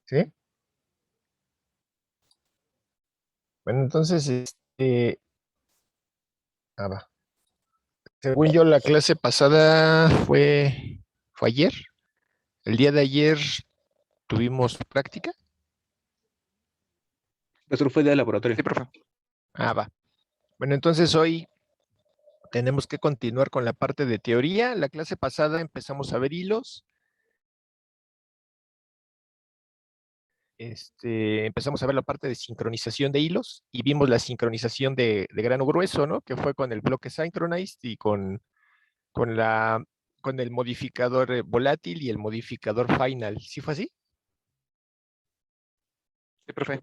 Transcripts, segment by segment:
¿Sí? Bueno, entonces, va. Según yo, la clase pasada fue ayer. El día de ayer tuvimos práctica. Eso fue de laboratorio. Sí, profe. Va. Bueno, entonces hoy tenemos que continuar con la parte de teoría. La clase pasada empezamos a ver hilos. Empezamos a ver la parte de sincronización de hilos y vimos la sincronización de grano grueso, ¿no? Que fue con el bloque synchronized y con la, con el modificador volátil y el modificador final. ¿Sí fue así? Sí, profe.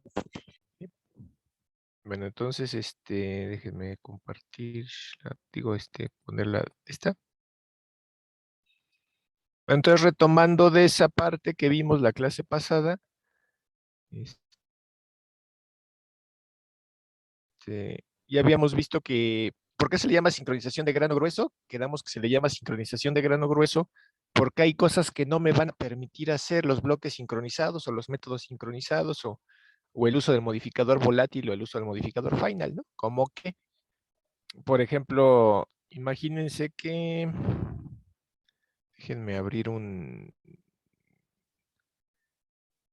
Bueno, entonces, déjenme compartir, ponerla, esta. Entonces, retomando de esa parte que vimos la clase pasada, ya habíamos visto que, ¿por qué se le llama sincronización de grano grueso? Quedamos que se le llama sincronización de grano grueso porque hay cosas que no me van a permitir hacer los bloques sincronizados o los métodos sincronizados o el uso del modificador volátil o el uso del modificador final, ¿no? Como que, por ejemplo, imagínense que, déjenme abrir un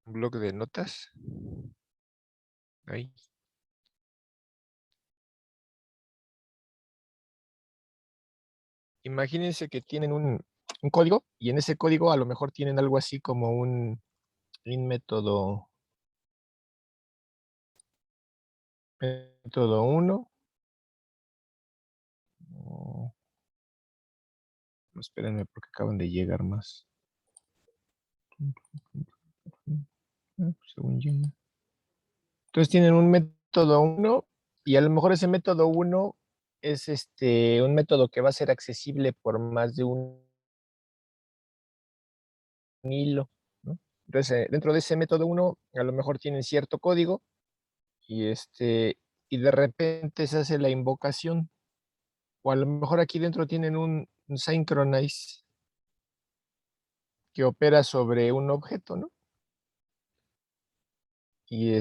bloque de notas. Ahí. Imagínense que tienen un código y en ese código a lo mejor tienen algo así como un método 1. Espérenme porque acaban de llegar más. Según yo. Entonces tienen un método 1 y a lo mejor ese método 1 es un método que va a ser accesible por más de un hilo, ¿no? Entonces, dentro de ese método 1 a lo mejor tienen cierto código y y de repente se hace la invocación. O a lo mejor aquí dentro tienen un synchronize que opera sobre un objeto, ¿no? Y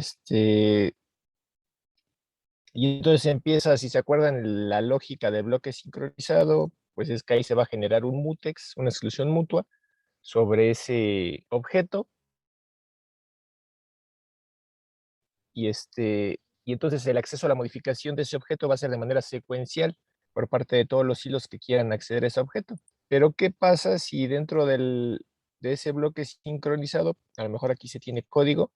y entonces empieza, si se acuerdan, la lógica de bloque sincronizado, pues es que ahí se va a generar un mutex, una exclusión mutua sobre ese objeto. Y y entonces el acceso a la modificación de ese objeto va a ser de manera secuencial por parte de todos los hilos que quieran acceder a ese objeto. Pero, ¿qué pasa si dentro de ese bloque sincronizado, a lo mejor aquí se tiene código,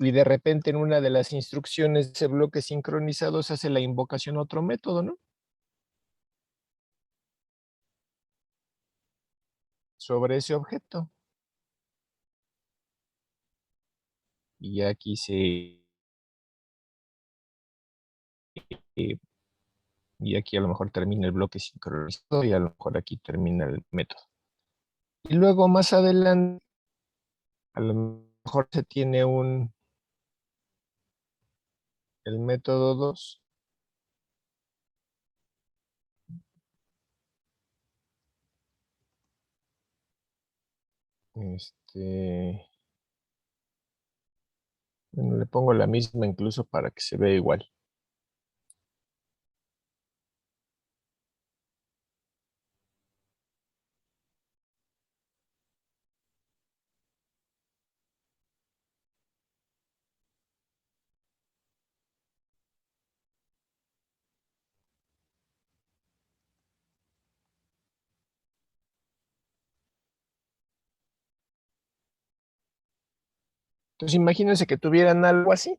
y de repente en una de las instrucciones de ese bloque sincronizado se hace la invocación a otro método, ¿no? Sobre ese objeto. Y aquí y aquí a lo mejor termina el bloque sincronizado y a lo mejor aquí termina el método. Y luego más adelante, a lo mejor se tiene el método 2. Bueno, le pongo la misma incluso para que se vea igual. Entonces imagínense que tuvieran algo así.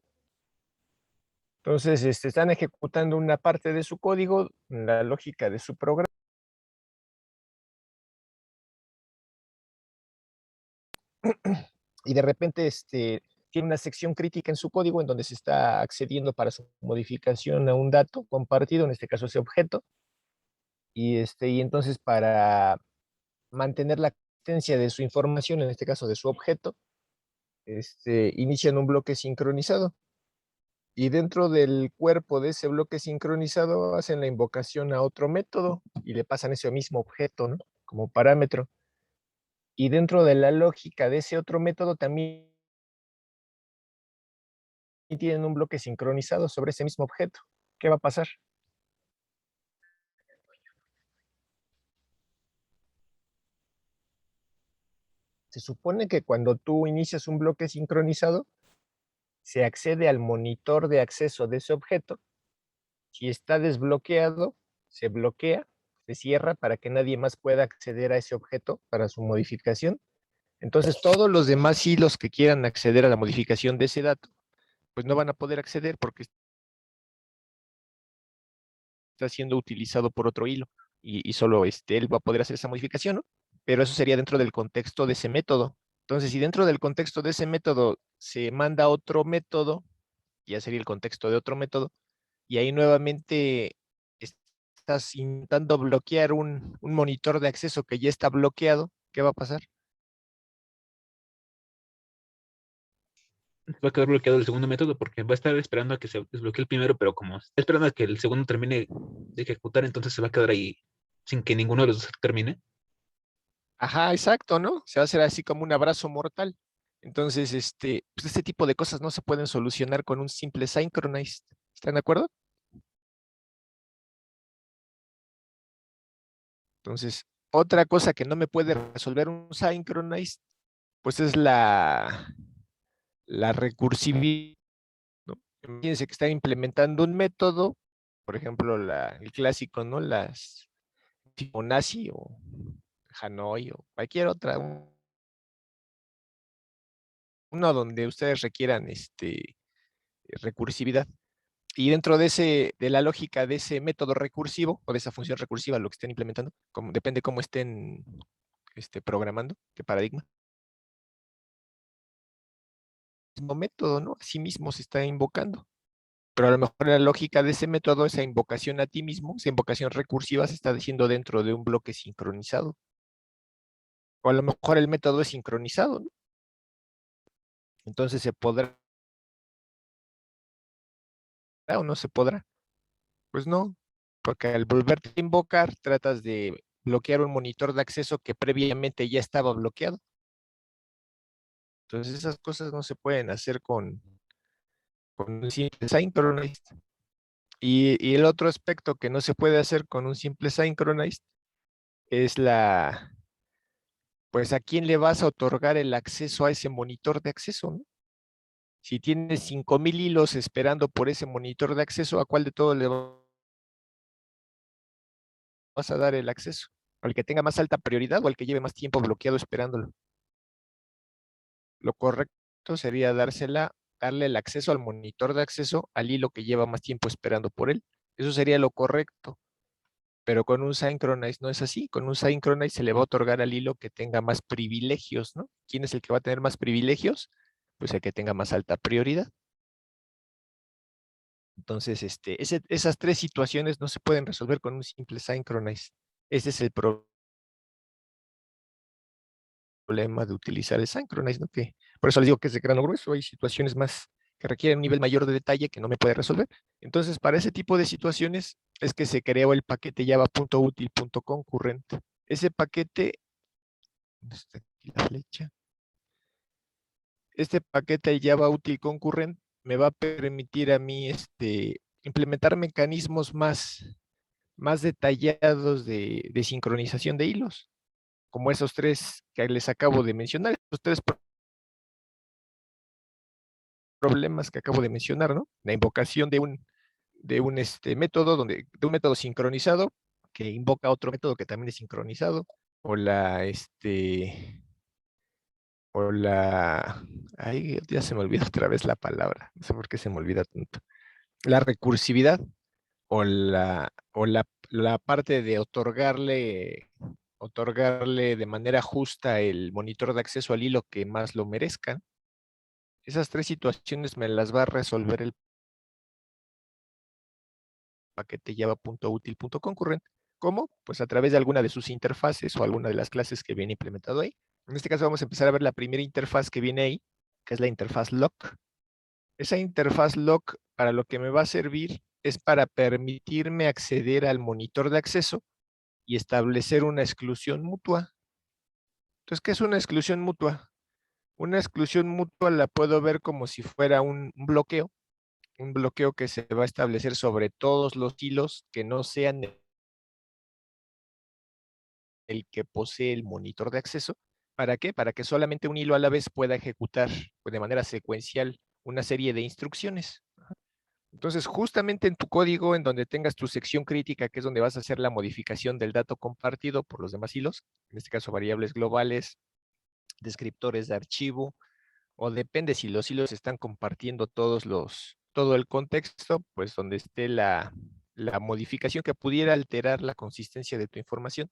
Entonces están ejecutando una parte de su código, la lógica de su programa. Y de repente tiene una sección crítica en su código en donde se está accediendo para su modificación a un dato compartido, en este caso ese objeto. Y entonces para mantener la existencia de su información, en este caso de su objeto, inician un bloque sincronizado. Y dentro del cuerpo de ese bloque sincronizado hacen la invocación a otro método y le pasan ese mismo objeto, ¿no? Como parámetro. Y dentro de la lógica de ese otro método también tienen un bloque sincronizado sobre ese mismo objeto. ¿Qué va a pasar? Se supone que cuando tú inicias un bloque sincronizado, se accede al monitor de acceso de ese objeto. Si está desbloqueado, se bloquea, se cierra para que nadie más pueda acceder a ese objeto para su modificación. Entonces, todos los demás hilos que quieran acceder a la modificación de ese dato, pues no van a poder acceder porque está siendo utilizado por otro hilo y solo él va a poder hacer esa modificación, ¿no? Pero eso sería dentro del contexto de ese método. Entonces, si dentro del contexto de ese método se manda otro método, ya sería el contexto de otro método, y ahí nuevamente estás intentando bloquear un monitor de acceso que ya está bloqueado, ¿qué va a pasar? Va a quedar bloqueado el segundo método porque va a estar esperando a que se desbloquee el primero, pero como está esperando a que el segundo termine de ejecutar, entonces se va a quedar ahí sin que ninguno de los dos termine. Ajá, exacto, ¿no? Se va a hacer así como un abrazo mortal. Entonces, pues este tipo de cosas no se pueden solucionar con un simple synchronized. ¿Están de acuerdo? Entonces, otra cosa que no me puede resolver un synchronized, pues es la recursividad, ¿no? Imagínense que están implementando un método, por ejemplo, el clásico, ¿no? Las Fibonacci o Hanoi o cualquier otra, uno donde ustedes requieran recursividad. Y dentro de la lógica de ese método recursivo o de esa función recursiva, lo que estén implementando, depende cómo estén programando, qué paradigma. El mismo método, ¿no? Así mismo se está invocando. Pero a lo mejor la lógica de ese método, esa invocación a ti mismo, esa invocación recursiva se está diciendo dentro de un bloque sincronizado. O a lo mejor el método es sincronizado, ¿no? Entonces se podrá o no se podrá. Pues no, porque al volverte a invocar tratas de bloquear un monitor de acceso que previamente ya estaba bloqueado. Entonces esas cosas no se pueden hacer con un simple synchronized. Y el otro aspecto que no se puede hacer con un simple synchronized es pues a quién le vas a otorgar el acceso a ese monitor de acceso, ¿no? Si tienes 5,000 hilos esperando por ese monitor de acceso, ¿a cuál de todos le vas a dar el acceso? ¿Al que tenga más alta prioridad o al que lleve más tiempo bloqueado esperándolo? Lo correcto sería darle el acceso al monitor de acceso al hilo que lleva más tiempo esperando por él. Eso sería lo correcto. Pero con un synchronize no es así. Con un synchronize se le va a otorgar al hilo que tenga más privilegios, ¿no? ¿Quién es el que va a tener más privilegios? Pues el que tenga más alta prioridad. Entonces, esas tres situaciones no se pueden resolver con un simple synchronize. Ese es el problema de utilizar el synchronize, ¿no? Por eso les digo que es de grano grueso. Hay situaciones más que requieren un nivel mayor de detalle que no me puede resolver. Entonces, para ese tipo de situaciones es que se creó el paquete java.util.concurrent. Ese paquete, ¿dónde está aquí la flecha? Este paquete Java Util Concurrent me va a permitir a mí implementar mecanismos más detallados de sincronización de hilos, como esos tres que les acabo de mencionar, esos tres problemas que acabo de mencionar, ¿no? La invocación de un método de un método sincronizado que invoca otro método que también es sincronizado, o ay, ya se me olvidó otra vez la palabra, no sé por qué se me olvida tanto. La recursividad o la parte de otorgarle de manera justa el monitor de acceso al hilo que más lo merezcan. Esas tres situaciones me las va a resolver el paquete java.util.concurrent. ¿Cómo? Pues a través de alguna de sus interfaces o alguna de las clases que viene implementado ahí. En este caso vamos a empezar a ver la primera interfaz que viene ahí, que es la interfaz lock. Esa interfaz lock para lo que me va a servir es para permitirme acceder al monitor de acceso y establecer una exclusión mutua. Entonces, ¿qué es una exclusión mutua? Una exclusión mutua la puedo ver como si fuera un bloqueo que se va a establecer sobre todos los hilos que no sean el que posee el monitor de acceso. ¿Para qué? Para que solamente un hilo a la vez pueda ejecutar pues, de manera secuencial una serie de instrucciones. Entonces, justamente en tu código, en donde tengas tu sección crítica, que es donde vas a hacer la modificación del dato compartido por los demás hilos, en este caso variables globales, descriptores de archivo, o depende si los hilos están compartiendo todo el contexto, pues donde esté la modificación que pudiera alterar la consistencia de tu información.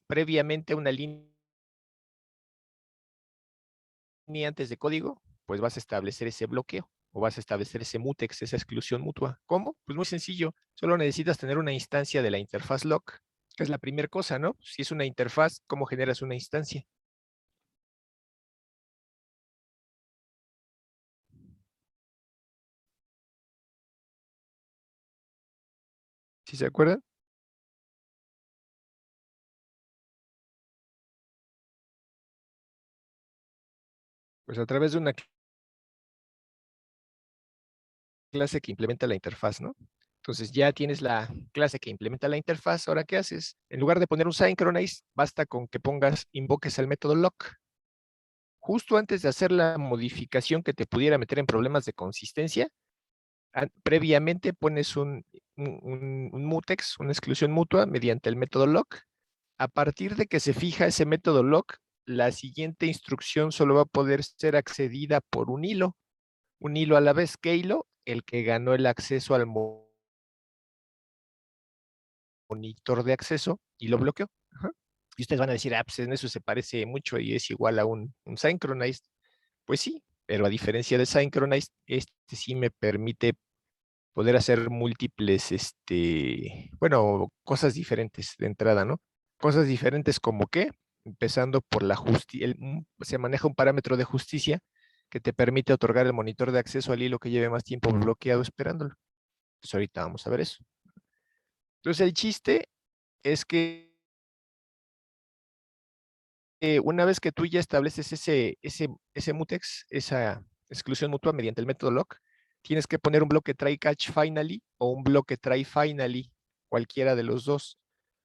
Previamente a una línea antes de código, pues vas a establecer ese bloqueo o vas a establecer ese mutex, esa exclusión mutua. ¿Cómo? Pues muy sencillo. Solo necesitas tener una instancia de la interfaz lock, que es la primera cosa, ¿no? Si es una interfaz, ¿cómo generas una instancia? ¿Sí se acuerdan? Pues a través de una clase que implementa la interfaz, ¿no? Entonces ya tienes la clase que implementa la interfaz. Ahora, ¿qué haces? En lugar de poner un synchronize, basta con que invoques el método lock. Justo antes de hacer la modificación que te pudiera meter en problemas de consistencia, previamente pones un mutex, una exclusión mutua mediante el método lock. A partir de que se fija ese método lock, la siguiente instrucción solo va a poder ser accedida por un hilo a la vez. ¿Qué hilo? El que ganó el acceso al monitor de acceso y lo bloqueó. Ajá. Y ustedes van a decir, pues en eso se parece mucho y es igual a un synchronized. Pues sí, pero a diferencia de synchronized, este sí me permite poder hacer múltiples, bueno, cosas diferentes de entrada, ¿no? Cosas diferentes como que, empezando por la justicia, se maneja un parámetro de justicia que te permite otorgar el monitor de acceso al hilo que lleve más tiempo bloqueado esperándolo. Entonces ahorita vamos a ver eso. Entonces el chiste es que una vez que tú ya estableces ese mutex, esa exclusión mutua mediante el método lock, tienes que poner un bloque try catch finally o un bloque try finally, cualquiera de los dos.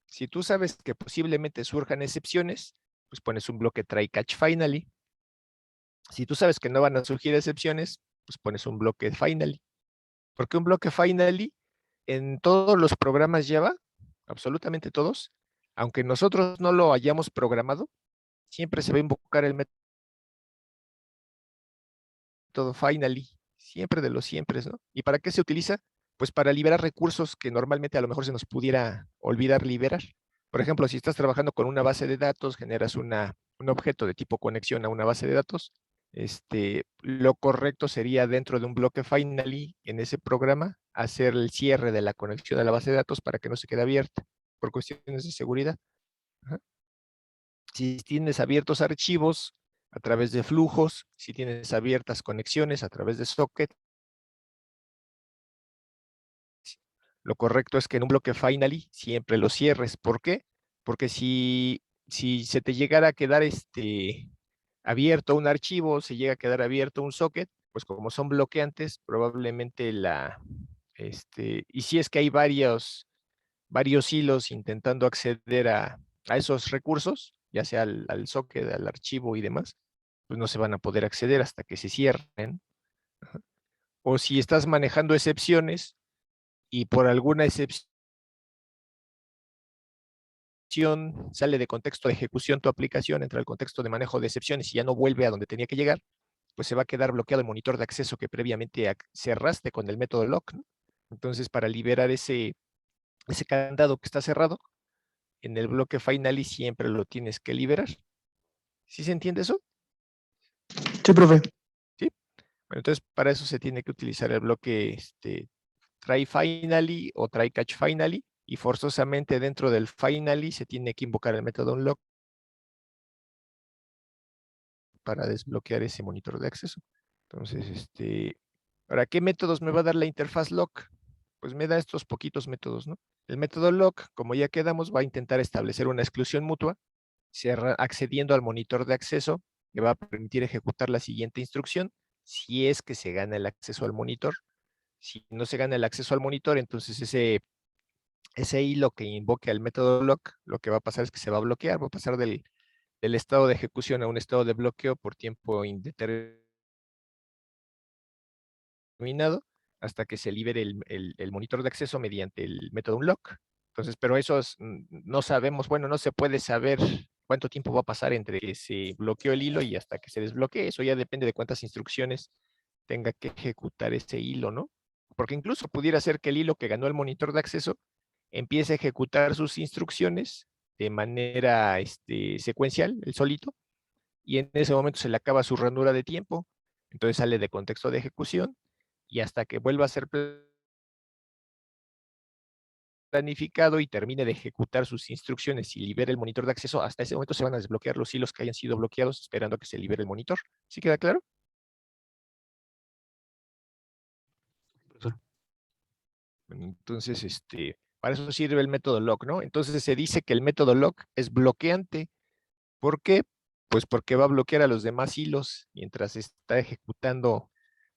Si tú sabes que posiblemente surjan excepciones, pues pones un bloque try catch finally. Si tú sabes que no van a surgir excepciones, pues pones un bloque finally. Porque un bloque finally en todos los programas Java, absolutamente todos, aunque nosotros no lo hayamos programado, siempre se va a invocar el método finally, siempre de los siempre, ¿no? ¿Y para qué se utiliza? Pues para liberar recursos que normalmente a lo mejor se nos pudiera olvidar liberar. Por ejemplo, si estás trabajando con una base de datos, generas un objeto de tipo conexión a una base de datos, lo correcto sería dentro de un bloque finally en ese programa hacer el cierre de la conexión a la base de datos para que no se quede abierta por cuestiones de seguridad. Ajá. Si tienes abiertos archivos a través de flujos, si tienes abiertas conexiones a través de socket, lo correcto es que en un bloque finally siempre lo cierres. ¿Por qué? Porque si se te llegara a quedar abierto un archivo, se llega a quedar abierto un socket, pues como son bloqueantes, probablemente y si es que hay varios hilos intentando acceder a esos recursos, ya sea al socket, al archivo y demás, pues no se van a poder acceder hasta que se cierren. O si estás manejando excepciones y por alguna excepción sale de contexto de ejecución tu aplicación, entra al contexto de manejo de excepciones y ya no vuelve a donde tenía que llegar, pues se va a quedar bloqueado el monitor de acceso que previamente cerraste con el método lock, ¿no? Entonces, para liberar ese candado que está cerrado, en el bloque finally siempre lo tienes que liberar. ¿Sí se entiende eso? Sí, profe. Sí. Bueno, entonces para eso se tiene que utilizar el bloque try finally o try catch finally y forzosamente dentro del finally se tiene que invocar el método unlock para desbloquear ese monitor de acceso. Entonces, ¿para qué métodos me va a dar la interfaz lock? Pues me da estos poquitos métodos, ¿no? El método lock, como ya quedamos, va a intentar establecer una exclusión mutua accediendo al monitor de acceso, que va a permitir ejecutar la siguiente instrucción, si es que se gana el acceso al monitor. Si no se gana el acceso al monitor, entonces ese hilo que invoque al método lock, lo que va a pasar es que se va a bloquear, va a pasar del estado de ejecución a un estado de bloqueo por tiempo indeterminado hasta que se libere el monitor de acceso mediante el método unlock. Entonces, pero eso no sabemos, bueno, no se puede saber cuánto tiempo va a pasar entre que se bloqueó el hilo y hasta que se desbloquee. Eso ya depende de cuántas instrucciones tenga que ejecutar ese hilo, ¿no? Porque incluso pudiera ser que el hilo que ganó el monitor de acceso empiece a ejecutar sus instrucciones de manera secuencial, el solito, y en ese momento se le acaba su ranura de tiempo, entonces sale de contexto de ejecución, y hasta que vuelva a ser planificado y termine de ejecutar sus instrucciones y libere el monitor de acceso, hasta ese momento se van a desbloquear los hilos que hayan sido bloqueados esperando a que se libere el monitor. ¿Sí queda claro? Profesor. Bueno, entonces, para eso sirve el método lock, ¿no? Entonces se dice que el método lock es bloqueante. ¿Por qué? Pues porque va a bloquear a los demás hilos mientras está ejecutando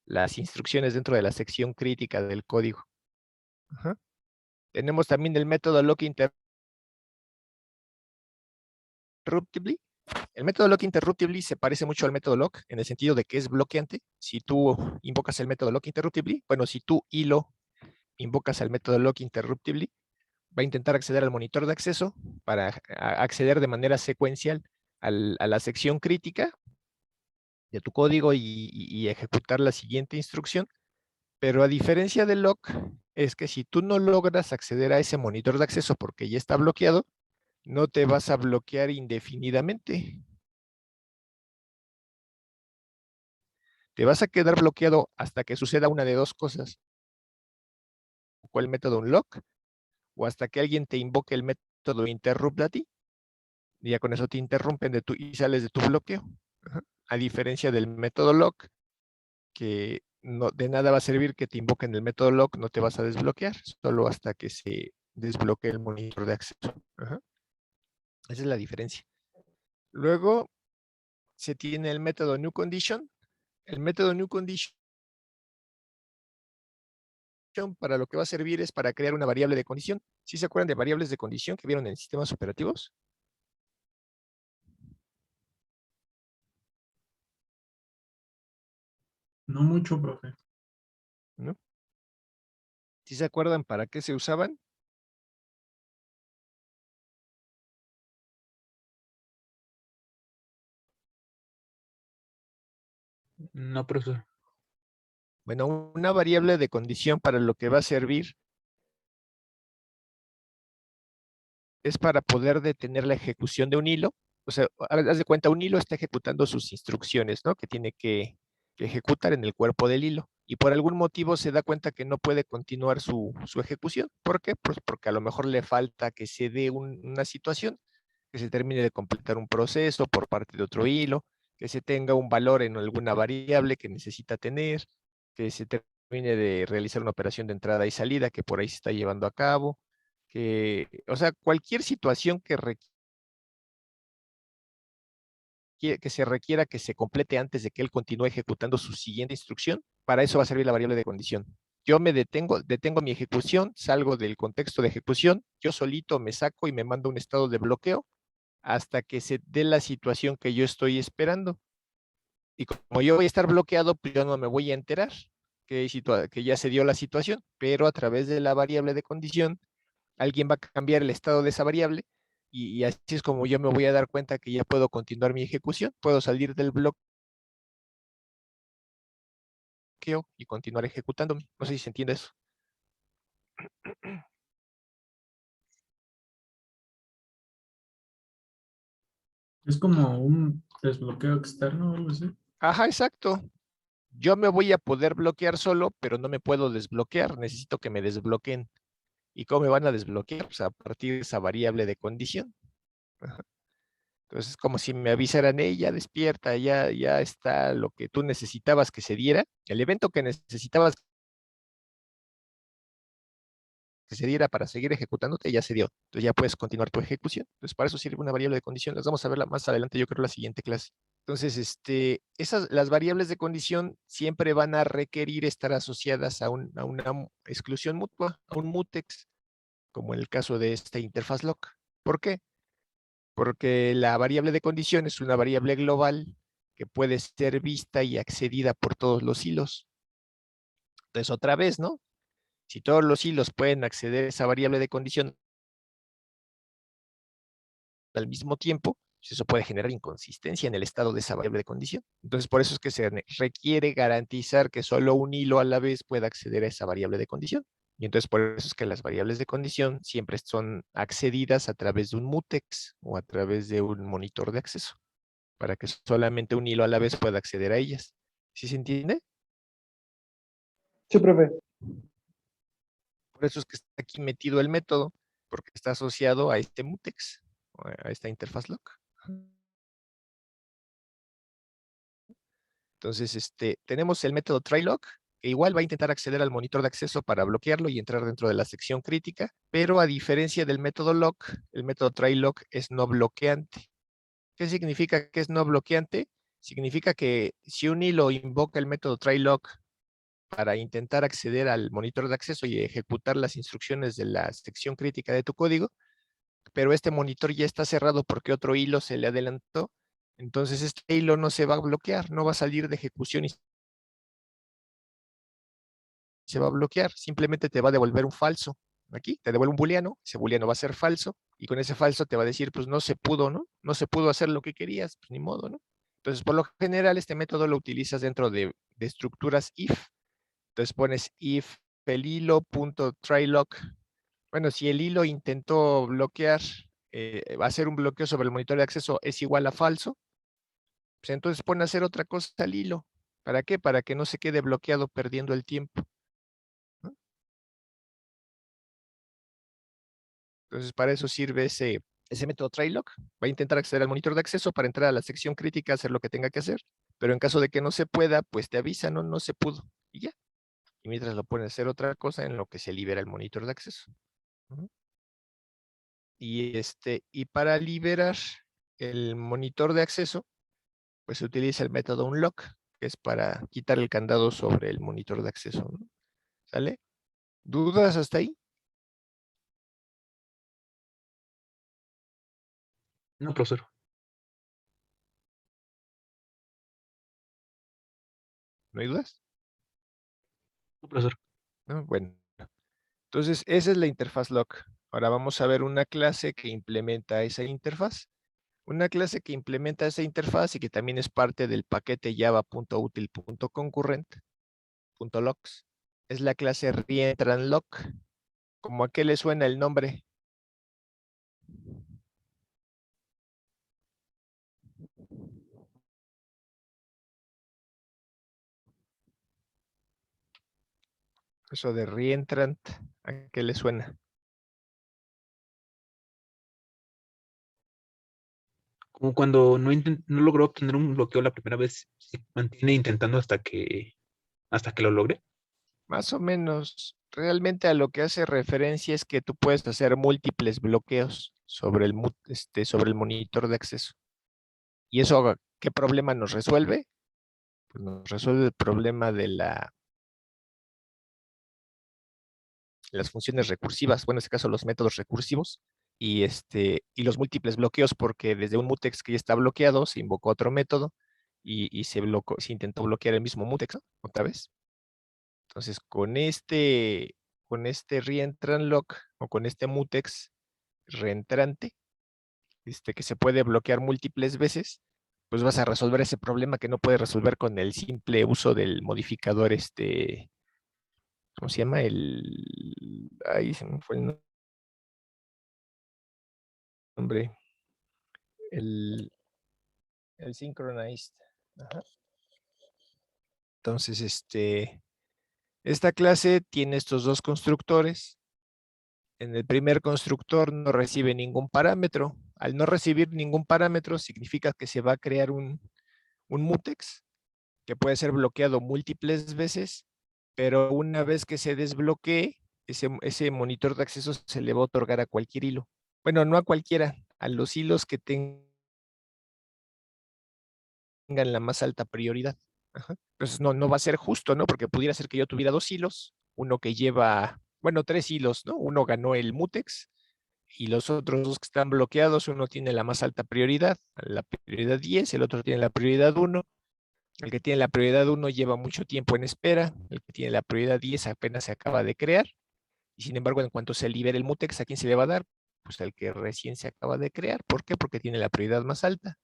las instrucciones dentro de la sección crítica del código. Ajá. Tenemos también el método lock interruptibly. El método lock interruptibly se parece mucho al método lock en el sentido de que es bloqueante. Si tú invocas el método lock interruptibly, bueno, si tú hilo invocas al método lock interruptibly, va a intentar acceder al monitor de acceso para acceder de manera secuencial a la sección crítica de tu código y ejecutar la siguiente instrucción. Pero a diferencia del lock, es que si tú no logras acceder a ese monitor de acceso porque ya está bloqueado, no te vas a bloquear indefinidamente. Te vas a quedar bloqueado hasta que suceda una de dos cosas. O el método unlock, o hasta que alguien te invoque el método interrupt a ti, y ya con eso te interrumpen y sales de tu bloqueo. Ajá. A diferencia del método lock, que no, de nada va a servir que te invoquen el método lock, no te vas a desbloquear, solo hasta que se desbloquee el monitor de acceso. Ajá. Esa es la diferencia. Luego se tiene el método new condition. El método new condition para lo que va a servir es para crear una variable de condición. ¿Sí se acuerdan de variables de condición que vieron en sistemas operativos? No mucho, profe. ¿No? ¿Sí se acuerdan para qué se usaban? No, profesor. Bueno, una variable de condición para lo que va a servir es para poder detener la ejecución de un hilo. O sea, haz de cuenta, un hilo está ejecutando sus instrucciones, ¿no? Que tiene que ejecutar en el cuerpo del hilo. Y por algún motivo se da cuenta que no puede continuar su ejecución. ¿Por qué? Pues porque a lo mejor le falta que se dé una situación, que se termine de completar un proceso por parte de otro hilo, que se tenga un valor en alguna variable que necesita tener, que se termine de realizar una operación de entrada y salida que por ahí se está llevando a cabo, o sea, cualquier situación que se requiera que se complete antes de que él continúe ejecutando su siguiente instrucción, para eso va a servir la variable de condición. Yo me detengo mi ejecución, salgo del contexto de ejecución, yo solito me saco y me mando un estado de bloqueo hasta que se dé la situación que yo estoy esperando. Y como yo voy a estar bloqueado, pues yo no me voy a enterar que ya se dio la situación, pero a través de la variable de condición, alguien va a cambiar el estado de esa variable y así es como yo me voy a dar cuenta que ya puedo continuar mi ejecución, puedo salir del bloqueo y continuar ejecutándome. No sé si se entiende eso. Es como un desbloqueo externo o algo así. Ajá, exacto. Yo me voy a poder bloquear solo, pero no me puedo desbloquear. Necesito que me desbloqueen. ¿Y cómo me van a desbloquear? Pues a partir de esa variable de condición. Ajá. Entonces, como si me avisaran, ya despierta, ya está lo que tú necesitabas que se diera, el evento que necesitabas que se diera para seguir ejecutándote, ya se dio. Entonces ya puedes continuar tu ejecución. Entonces para eso sirve una variable de condición. Las vamos a ver más adelante, yo creo, en la siguiente clase. Entonces, las variables de condición siempre van a requerir estar asociadas a una exclusión mutua, a un mutex, como en el caso de esta interfaz lock. ¿Por qué? Porque la variable de condición es una variable global que puede ser vista y accedida por todos los hilos. Entonces, otra vez, ¿no? Si todos los hilos pueden acceder a esa variable de condición al mismo tiempo, pues eso puede generar inconsistencia en el estado de esa variable de condición. Entonces, por eso es que se requiere garantizar que solo un hilo a la vez pueda acceder a esa variable de condición. Y entonces, por eso es que las variables de condición siempre son accedidas a través de un mutex o a través de un monitor de acceso, para que solamente un hilo a la vez pueda acceder a ellas. ¿Sí se entiende? Sí, profe. Por eso es que está aquí metido el método, porque está asociado a este mutex, o a esta interfaz lock. Entonces, tenemos el método trylock, que igual va a intentar acceder al monitor de acceso para bloquearlo y entrar dentro de la sección crítica, pero a diferencia del método lock, el método trylock es no bloqueante. ¿Qué significa que es no bloqueante? Significa que si un hilo invoca el método trylock para intentar acceder al monitor de acceso y ejecutar las instrucciones de la sección crítica de tu código, pero este monitor ya está cerrado porque otro hilo se le adelantó, entonces este hilo no se va a bloquear, no va a salir de ejecución y se va a bloquear, simplemente te va a devolver un falso. Aquí te devuelve un booleano, ese booleano va a ser falso, y con ese falso te va a decir, pues no se pudo, ¿no? No se pudo hacer lo que querías, pues ni modo, ¿no? Entonces, por lo general, este método lo utilizas dentro de estructuras if. Entonces pones if el hilo.trylock. Bueno, si el hilo intentó bloquear, va a hacer un bloqueo sobre el monitor de acceso es igual a falso, pues entonces pone a hacer otra cosa al hilo. ¿Para qué? Para que no se quede bloqueado perdiendo el tiempo. Entonces, para eso sirve ese método trylock. Va a intentar acceder al monitor de acceso para entrar a la sección crítica, hacer lo que tenga que hacer. Pero en caso de que no se pueda, pues te avisa, no, no se pudo. Y ya. Y mientras lo pone a hacer otra cosa en lo que se libera el monitor de acceso. Y para liberar el monitor de acceso, pues se utiliza el método unlock, que es para quitar el candado sobre el monitor de acceso, ¿no? ¿Sale? ¿Dudas hasta ahí? No, profesor. ¿No hay dudas? No, profesor. ¿No? Bueno, entonces esa es la interfaz lock. Ahora vamos a ver una clase que implementa esa interfaz. Una clase que implementa esa interfaz y que también es parte del paquete java.util.concurrent.logs. Es la clase reentrantLock. ¿Cómo a qué le suena el nombre? Eso de reentrant, ¿a qué le suena? Como cuando no logró obtener un bloqueo la primera vez, se mantiene intentando hasta que lo logre. Más o menos, realmente a lo que hace referencia es que tú puedes hacer múltiples bloqueos sobre sobre el monitor de acceso. ¿Y eso qué problema nos resuelve? Pues nos resuelve el problema de las funciones recursivas, bueno, en este caso los métodos recursivos, y los múltiples bloqueos, porque desde un mutex que ya está bloqueado, se invocó otro método y se intentó bloquear el mismo mutex, ¿no? Otra vez. Entonces, con este reentrant lock o con este mutex reentrante, que se puede bloquear múltiples veces, pues vas a resolver ese problema que no puedes resolver con el simple uso del modificador, ¿cómo se llama? Ahí se me fue el nombre. El synchronized. Ajá. Entonces, esta clase tiene estos dos constructores. En el primer constructor no recibe ningún parámetro. Al no recibir ningún parámetro, significa que se va a crear un mutex que puede ser bloqueado múltiples veces, pero una vez que se desbloquee, ese monitor de acceso se le va a otorgar a cualquier hilo. Bueno, no a cualquiera, a los hilos que tengan la más alta prioridad. Ajá. Entonces no va a ser justo, ¿no? Porque pudiera ser que yo tuviera 2 hilos, uno que lleva, bueno, 3 hilos, ¿no? Uno ganó el mutex y los otros 2 que están bloqueados, uno tiene la más alta prioridad, la prioridad 10, el otro tiene la prioridad 1. El que tiene la prioridad 1 lleva mucho tiempo en espera, el que tiene la prioridad 10 apenas se acaba de crear, y sin embargo, en cuanto se libere el mutex, ¿a quién se le va a dar? Pues al que recién se acaba de crear. ¿Por qué? Porque tiene la prioridad más alta.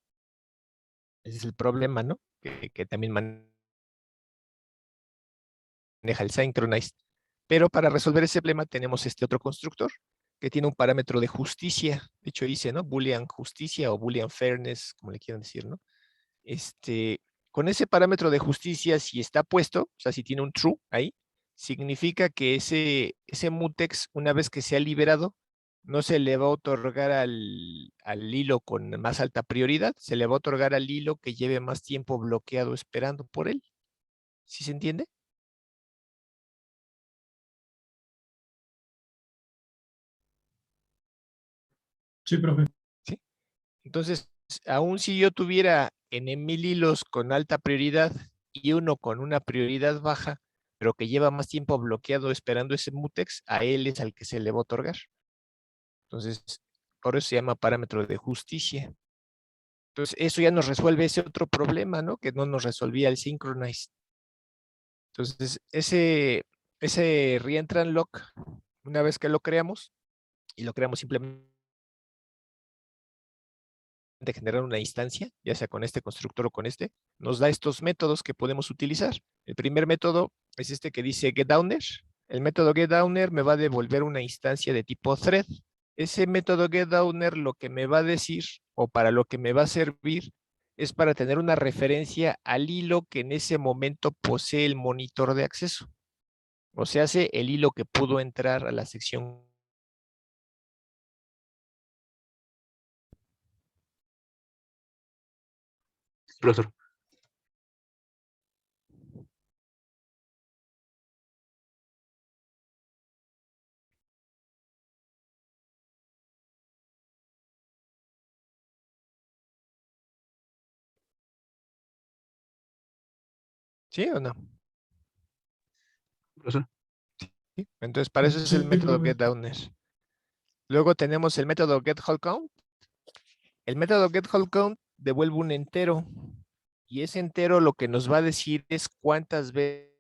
Ese es el problema, ¿no? Que también maneja el synchronized. Pero para resolver ese problema tenemos este otro constructor que tiene un parámetro de justicia. De hecho dice, ¿no? Boolean justicia o Boolean fairness, como le quieran decir, ¿no? Con ese parámetro de justicia, si está puesto, o sea, si tiene un true ahí, significa que ese mutex, una vez que sea liberado, no se le va a otorgar al hilo con más alta prioridad, se le va a otorgar al hilo que lleve más tiempo bloqueado esperando por él. ¿Sí se entiende? Sí, profe. ¿Sí? Entonces, aun si yo tuviera en 1000 hilos con alta prioridad y uno con una prioridad baja, pero que lleva más tiempo bloqueado esperando ese mutex, a él es al que se le va a otorgar. Entonces, por eso se llama parámetro de justicia. Entonces, eso ya nos resuelve ese otro problema, ¿no? Que no nos resolvía el synchronize. Entonces, ese reentrant lock, una vez que lo creamos, y lo creamos simplemente de generar una instancia, ya sea con este constructor o con este, nos da estos métodos que podemos utilizar. El primer método es este que dice getDowner. El método getDowner me va a devolver una instancia de tipo thread. Ese método getDowner lo que me va a decir o para lo que me va a servir es para tener una referencia al hilo que en ese momento posee el monitor de acceso. O sea, hace el hilo que pudo entrar a la sección. Profesor. ¿Sí o no? Profesor. ¿Sí? Entonces, para eso es Sí, el método profe. getDowner. Luego tenemos el método getWholeCount. El método getWholeCount devuelve un entero. Y ese entero lo que nos va a decir es cuántas veces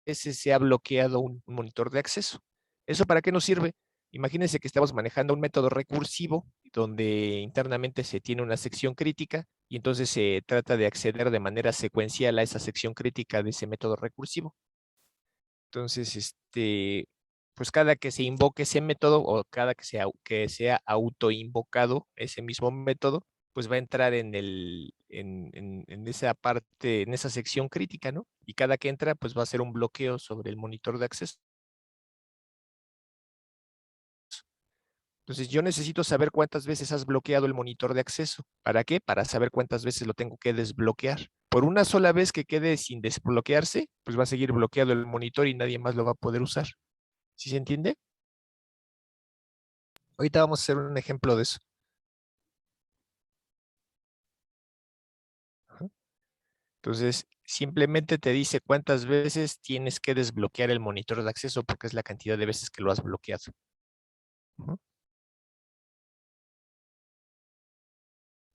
se ha bloqueado un monitor de acceso. ¿Eso para qué nos sirve? Imagínense que estamos manejando un método recursivo donde internamente se tiene una sección crítica y entonces se trata de acceder de manera secuencial a esa sección crítica de ese método recursivo. Entonces, pues cada que se invoque ese método o cada que sea autoinvocado ese mismo método, pues va a entrar en esa parte, en esa sección crítica, ¿no? Y cada que entra, pues va a hacer un bloqueo sobre el monitor de acceso. Entonces, yo necesito saber cuántas veces has bloqueado el monitor de acceso. ¿Para qué? Para saber cuántas veces lo tengo que desbloquear. Por una sola vez que quede sin desbloquearse, pues va a seguir bloqueado el monitor y nadie más lo va a poder usar. ¿Sí se entiende? Ahorita vamos a hacer un ejemplo de eso. Ajá. Entonces, simplemente te dice cuántas veces tienes que desbloquear el monitor de acceso porque es la cantidad de veces que lo has bloqueado. Ajá.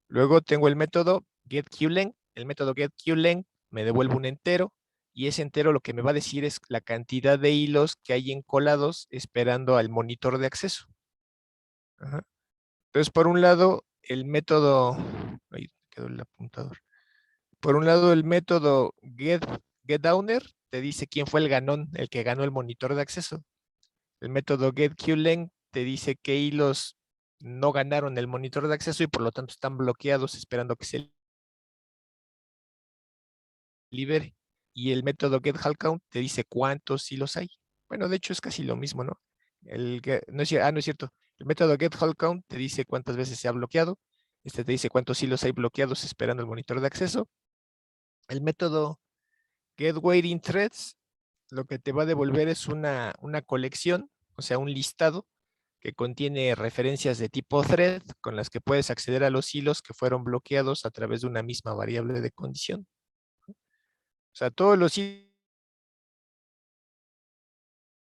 Luego tengo el método getQlength. El método getQlength me devuelve un entero y ese entero lo que me va a decir es la cantidad de hilos que hay encolados esperando al monitor de acceso. Ajá. Entonces, por un lado, el método... Ahí quedó el apuntador. Por un lado, el método getDowner te dice quién fue el ganón, el que ganó el monitor de acceso. El método getQlength te dice qué hilos no ganaron el monitor de acceso y por lo tanto están bloqueados esperando que se libere. Y el método getHallCount te dice cuántos hilos hay. Bueno, de hecho es casi lo mismo, ¿no? No es cierto. El método getHallCount te dice cuántas veces se ha bloqueado. Este te dice cuántos hilos hay bloqueados esperando el monitor de acceso. El método getWaitingThreads lo que te va a devolver es una colección, o sea, un listado que contiene referencias de tipo thread con las que puedes acceder a los hilos que fueron bloqueados a través de una misma variable de condición. O sea, todos los hilos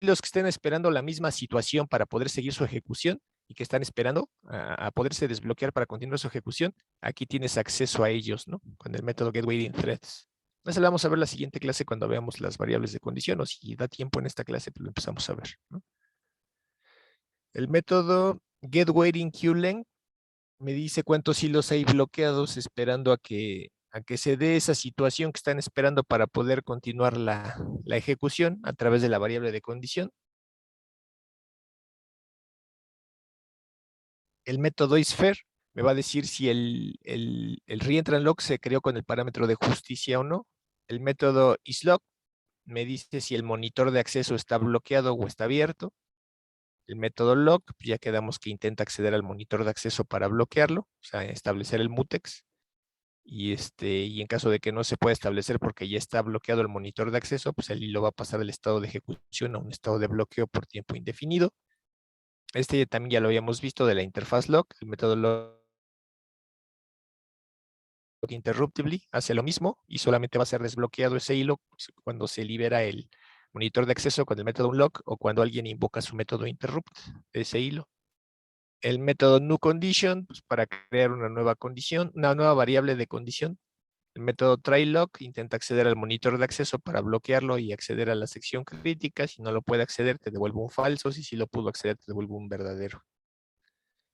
que estén esperando la misma situación para poder seguir su ejecución y que están esperando a poderse desbloquear para continuar su ejecución, aquí tienes acceso a ellos, ¿no? Con el método getWaitingThreads. Eso lo vamos a ver la siguiente clase cuando veamos las variables de condición, o si da tiempo en esta clase, pues lo empezamos a ver, ¿no? El método getWaitingQLength me dice cuántos hilos hay bloqueados esperando a que se dé esa situación que están esperando para poder continuar la ejecución a través de la variable de condición. El método isFair me va a decir si el reentrantLock se creó con el parámetro de justicia o no. El método isLock me dice si el monitor de acceso está bloqueado o está abierto. El método lock, ya quedamos que intenta acceder al monitor de acceso para bloquearlo, o sea, establecer el mutex. Y en caso de que no se pueda establecer porque ya está bloqueado el monitor de acceso, pues el hilo va a pasar del estado de ejecución a un estado de bloqueo por tiempo indefinido. Este también ya lo habíamos visto de la interfaz lock, el método lock interruptively hace lo mismo y solamente va a ser desbloqueado ese hilo cuando se libera el monitor de acceso con el método unlock o cuando alguien invoca su método interrupt de ese hilo. El método newCondition, pues para crear una nueva condición, una nueva variable de condición. El método tryLock intenta acceder al monitor de acceso para bloquearlo y acceder a la sección crítica. Si no lo puede acceder, te devuelve un falso. Si sí lo pudo acceder, te devuelve un verdadero.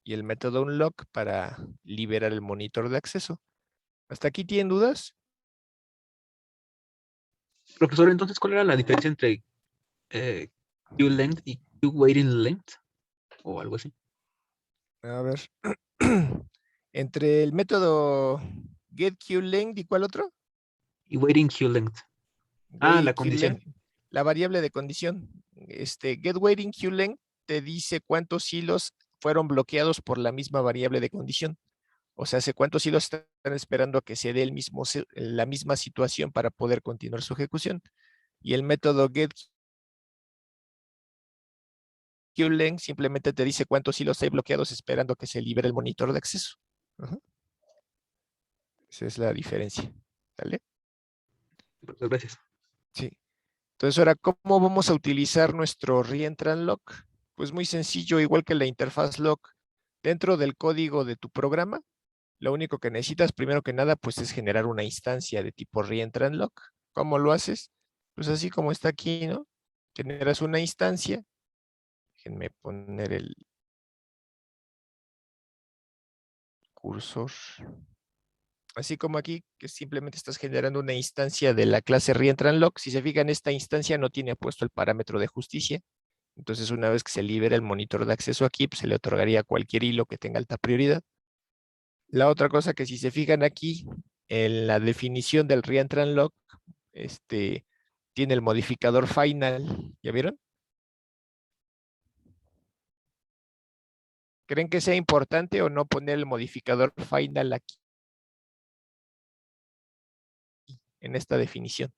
Y el método unlock para liberar el monitor de acceso. ¿Hasta aquí tienen dudas? Profesor, entonces, ¿cuál era la diferencia entre QLength y QWaitingLength? O algo así. A ver. Entre el método getQLength y ¿cuál otro? Y waiting QLength. Ah, la condición. La variable de condición. getWaitingQLength te dice cuántos hilos fueron bloqueados por la misma variable de condición. O sea, hace cuántos hilos están esperando a que se dé la misma situación para poder continuar su ejecución. Y el método getQLength simplemente te dice cuántos hilos hay bloqueados esperando a que se libere el monitor de acceso. Ajá. Esa es la diferencia. ¿Vale? Profesor, gracias. Sí. Entonces, ahora, ¿cómo vamos a utilizar nuestro reentrantLock? Pues muy sencillo, igual que la interfaz lock. Dentro del código de tu programa, lo único que necesitas, primero que nada, pues es generar una instancia de tipo reentrantLock. ¿Cómo lo haces? Pues así como está aquí, ¿no? Generas una instancia. Déjenme poner el cursor. Así como aquí, que simplemente estás generando una instancia de la clase reentrantLock. Si se fijan, esta instancia no tiene puesto el parámetro de justicia. Entonces, una vez que se libera el monitor de acceso aquí, pues se le otorgaría cualquier hilo que tenga alta prioridad. La otra cosa que si se fijan aquí, en la definición del reentrantLock, tiene el modificador final. ¿Ya vieron? ¿Creen que sea importante o no poner el modificador final aquí, en esta definición?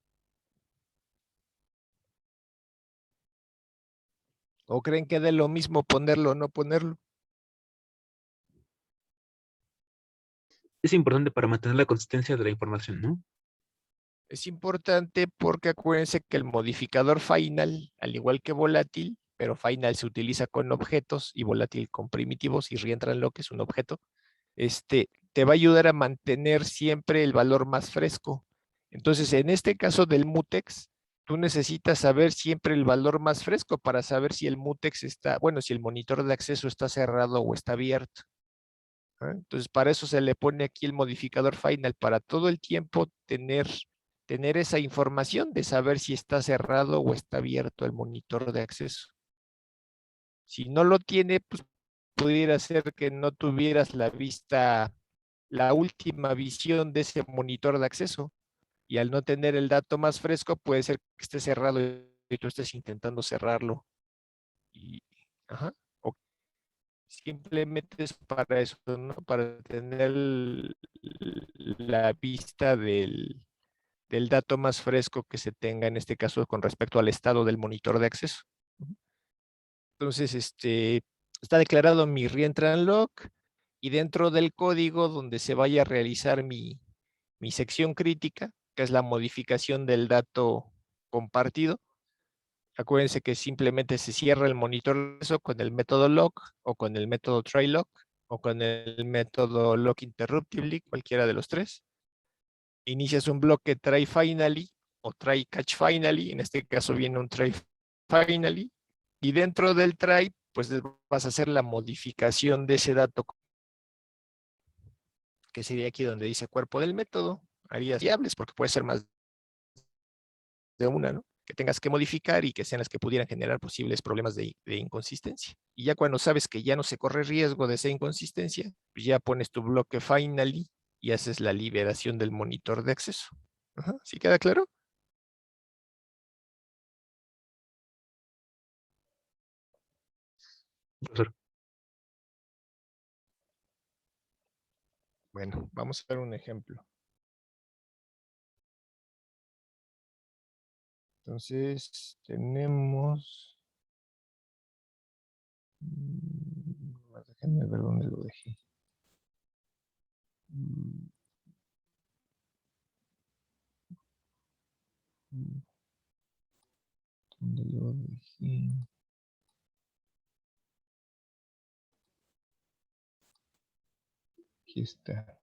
¿O creen que dé lo mismo ponerlo o no ponerlo? Es importante para mantener la consistencia de la información, ¿no? Es importante porque acuérdense que el modificador final, al igual que volátil, pero final se utiliza con objetos y volátil con primitivos y reentrantLock es un objeto, te va a ayudar a mantener siempre el valor más fresco. Entonces, en este caso del mutex, tú necesitas saber siempre el valor más fresco para saber si el mutex está, bueno, si el monitor de acceso está cerrado o está abierto. Entonces, para eso se le pone aquí el modificador final, para todo el tiempo tener esa información de saber si está cerrado o está abierto el monitor de acceso. Si no lo tiene, pues pudiera ser que no tuvieras la última visión de ese monitor de acceso. Y al no tener el dato más fresco, puede ser que esté cerrado y tú estés intentando cerrarlo. Y, ajá, o simplemente es para eso, ¿no? Para tener la vista del dato más fresco que se tenga, en este caso, con respecto al estado del monitor de acceso. Entonces, está declarado mi reentrant lock, y dentro del código donde se vaya a realizar mi sección crítica, que es la modificación del dato compartido, acuérdense que simplemente se cierra el monitor de acceso con el método lock, o con el método try-lock, o con el método lock interruptively, cualquiera de los tres. Inicias un bloque try finally o try catch finally, en este caso viene un try finally, y dentro del try, pues vas a hacer la modificación de ese dato, que sería aquí donde dice cuerpo del método, harías variables, porque puede ser más de una, ¿no? Que tengas que modificar y que sean las que pudieran generar posibles problemas de inconsistencia. Y ya cuando sabes que ya no se corre riesgo de esa inconsistencia, pues ya pones tu bloque finally y haces la liberación del monitor de acceso. Ajá, ¿sí queda claro? Profesor. Bueno, vamos a ver un ejemplo. Entonces, tenemos... Déjenme ver dónde lo dejé. ¿Dónde lo dejé? Aquí está.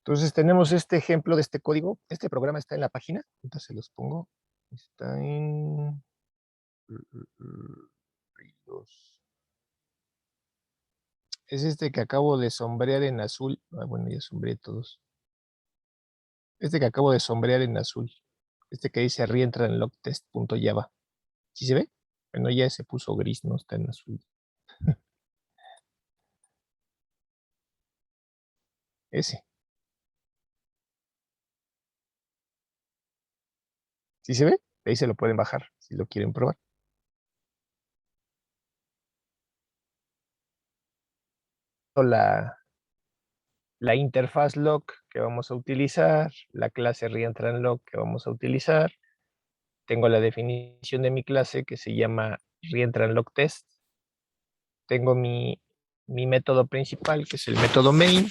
Entonces tenemos este ejemplo de este código. Este programa está en la página. Entonces se los pongo. Está en... Es este que acabo de sombrear en azul. Ah, bueno, ya sombreé todos. Este que acabo de sombrear en azul. Este que dice reentrantLockTest.java. ¿Sí se ve? Bueno, ya se puso gris, no está en azul. Ese. ¿Sí se ve? Ahí se lo pueden bajar si lo quieren probar. La interfaz lock que vamos a utilizar, la clase reentrantLock que vamos a utilizar. Tengo la definición de mi clase que se llama reentrantLockTest. Tengo mi método principal, que es el método main.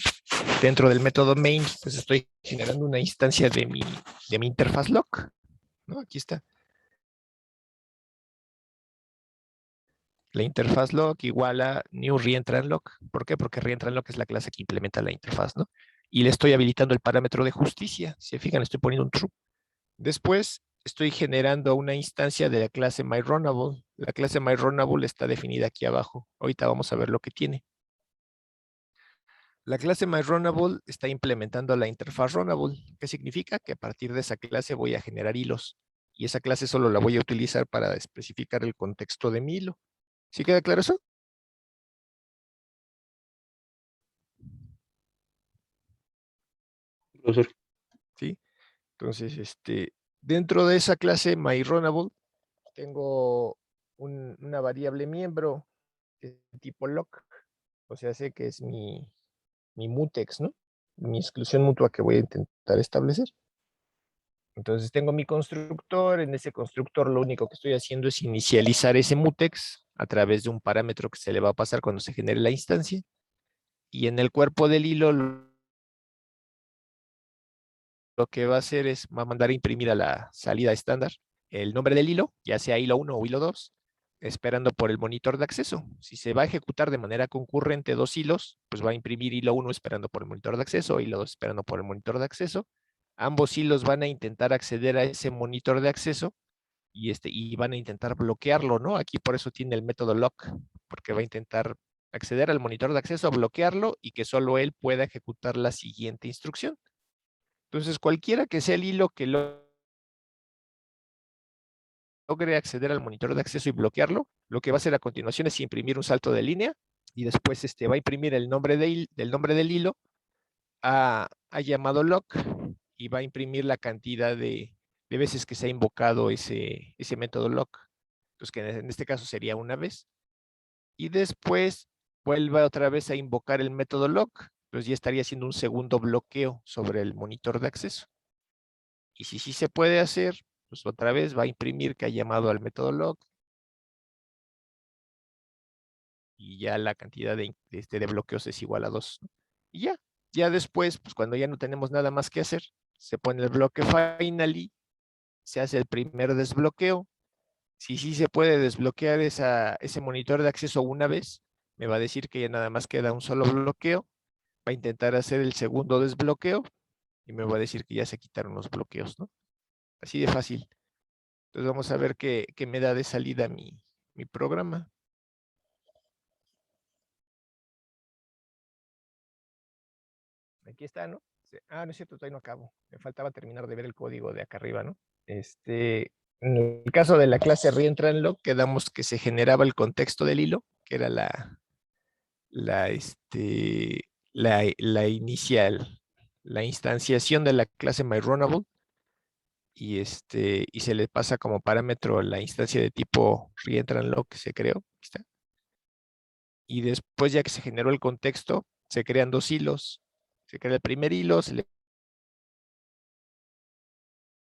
Dentro del método main, pues estoy generando una instancia de mi interfaz lock, ¿no? Aquí está. La interfaz lock igual a new reentrantLock. ¿Por qué? Porque reentrantLock es la clase que implementa la interfaz, ¿no? Y le estoy habilitando el parámetro de justicia. Si se fijan, le estoy poniendo un true. Después estoy generando una instancia de la clase myRunnable. La clase myRunnable está definida aquí abajo. Ahorita vamos a ver lo que tiene. La clase myRunnable está implementando la interfaz runnable. ¿Qué significa? Que a partir de esa clase voy a generar hilos. Y esa clase solo la voy a utilizar para especificar el contexto de mi hilo. ¿Sí queda claro eso? Profesor. ¿Sí? Entonces, dentro de esa clase myRunnable tengo una variable miembro de tipo lock. O sea, sé que es mi mutex, ¿no? Mi exclusión mutua que voy a intentar establecer. Entonces tengo mi constructor. En ese constructor lo único que estoy haciendo es inicializar ese mutex a través de un parámetro que se le va a pasar cuando se genere la instancia. Y en el cuerpo del hilo lo que va a hacer es va a mandar a imprimir a la salida estándar el nombre del hilo, ya sea hilo 1 o hilo 2, esperando por el monitor de acceso. Si se va a ejecutar de manera concurrente dos hilos, pues va a imprimir hilo 1 esperando por el monitor de acceso, hilo 2 esperando por el monitor de acceso. Ambos hilos van a intentar acceder a ese monitor de acceso y van a intentar bloquearlo, ¿no? Aquí por eso tiene el método lock, porque va a intentar acceder al monitor de acceso, bloquearlo y que solo él pueda ejecutar la siguiente instrucción. Entonces, cualquiera que sea el hilo que logre acceder al monitor de acceso y bloquearlo, lo que va a hacer a continuación es imprimir un salto de línea y después va a imprimir el nombre del nombre del hilo a llamado lock y va a imprimir la cantidad de veces que se ha invocado ese método lock. Entonces, que en este caso sería una vez. Y después vuelva otra vez a invocar el método lock Entonces ya estaría haciendo un segundo bloqueo sobre el monitor de acceso. Y si sí se puede hacer, pues otra vez va a imprimir que ha llamado al método log. Y ya la cantidad de bloqueos es igual a 2. Y ya después, pues cuando ya no tenemos nada más que hacer, se pone el bloque finally, se hace el primer desbloqueo. Si sí se puede desbloquear ese monitor de acceso una vez, me va a decir que ya nada más queda un solo bloqueo. Va a intentar hacer el segundo desbloqueo y me va a decir que ya se quitaron los bloqueos, ¿no? Así de fácil. Entonces vamos a ver qué me da de salida mi programa. Aquí está, ¿no? No es cierto, todavía no acabo. Me faltaba terminar de ver el código de acá arriba, ¿no? En el caso de la clase reentrantLog, quedamos que se generaba el contexto del hilo, que era la inicial, la instanciación de la clase myRunnable, y se le pasa como parámetro la instancia de tipo reentrantLog que se creó. Aquí está. Y después, ya que se generó el contexto, se crean dos hilos. Se crea el primer hilo, se le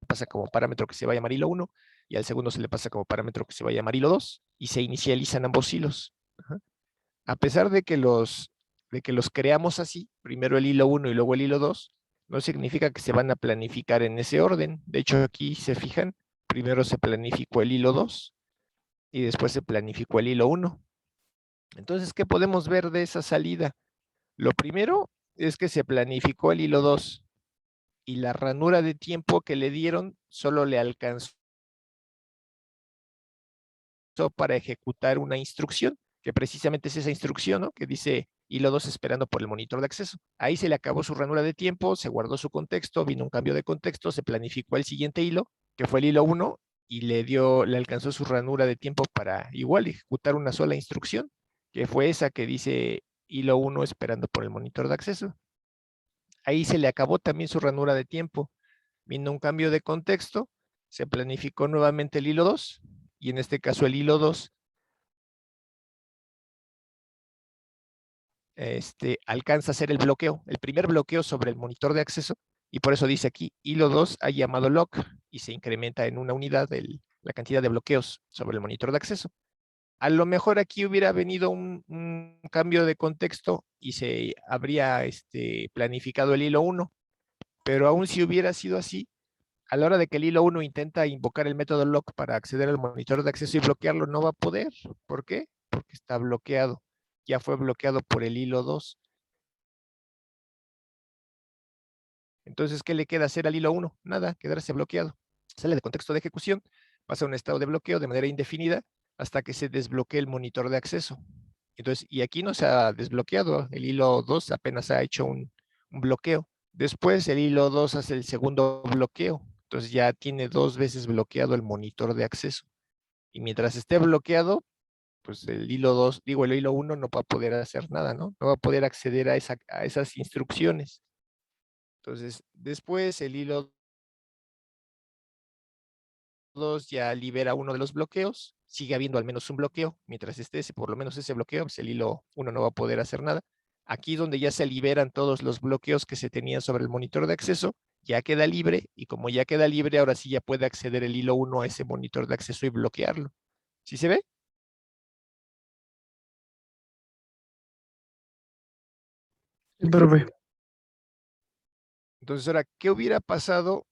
pasa como parámetro que se va a llamar hilo 1, y al segundo se le pasa como parámetro que se va a llamar hilo 2, y se inicializan ambos hilos. Ajá. A pesar de que los creamos así, primero el hilo 1 y luego el hilo 2, no significa que se van a planificar en ese orden. De hecho, aquí se fijan, primero se planificó el hilo 2 y después se planificó el hilo 1. Entonces, ¿qué podemos ver de esa salida? Lo primero es que se planificó el hilo 2 y la ranura de tiempo que le dieron solo le alcanzó para ejecutar una instrucción, que precisamente es esa instrucción, ¿no? Que dice hilo 2 esperando por el monitor de acceso. Ahí se le acabó su ranura de tiempo, se guardó su contexto, vino un cambio de contexto, se planificó el siguiente hilo, que fue el hilo 1, y le alcanzó su ranura de tiempo para igual ejecutar una sola instrucción, que fue esa que dice hilo 1 esperando por el monitor de acceso. Ahí se le acabó también su ranura de tiempo. Vino un cambio de contexto, se planificó nuevamente el hilo 2, y en este caso el hilo 2 alcanza a hacer el bloqueo, el primer bloqueo sobre el monitor de acceso, y por eso dice aquí, hilo 2 ha llamado lock, y se incrementa en una unidad la cantidad de bloqueos sobre el monitor de acceso. A lo mejor aquí hubiera venido un cambio de contexto y se habría planificado el hilo 1, pero aún si hubiera sido así, a la hora de que el hilo 1 intenta invocar el método lock para acceder al monitor de acceso y bloquearlo, no va a poder. ¿Por qué? Porque está bloqueado. Ya fue bloqueado por el hilo 2. Entonces, ¿qué le queda hacer al hilo 1? Nada, quedarse bloqueado. Sale de contexto de ejecución, pasa a un estado de bloqueo de manera indefinida hasta que se desbloquee el monitor de acceso. Entonces, y aquí no se ha desbloqueado, el hilo 2 apenas ha hecho un bloqueo. Después el hilo 2 hace el segundo bloqueo, entonces ya tiene 2 veces bloqueado el monitor de acceso. Y mientras esté bloqueado, pues el hilo 2, digo, el hilo 1 no va a poder hacer nada, ¿no? No va a poder acceder a esas instrucciones. Entonces, después el hilo 2 ya libera uno de los bloqueos, sigue habiendo al menos un bloqueo, mientras esté por lo menos ese bloqueo, pues el hilo 1 no va a poder hacer nada. Aquí donde ya se liberan todos los bloqueos que se tenían sobre el monitor de acceso, ya queda libre, y como ya queda libre, ahora sí ya puede acceder el hilo 1 a ese monitor de acceso y bloquearlo. ¿Sí se ve? Sí, profe. Entonces, ahora, ¿qué hubiera pasado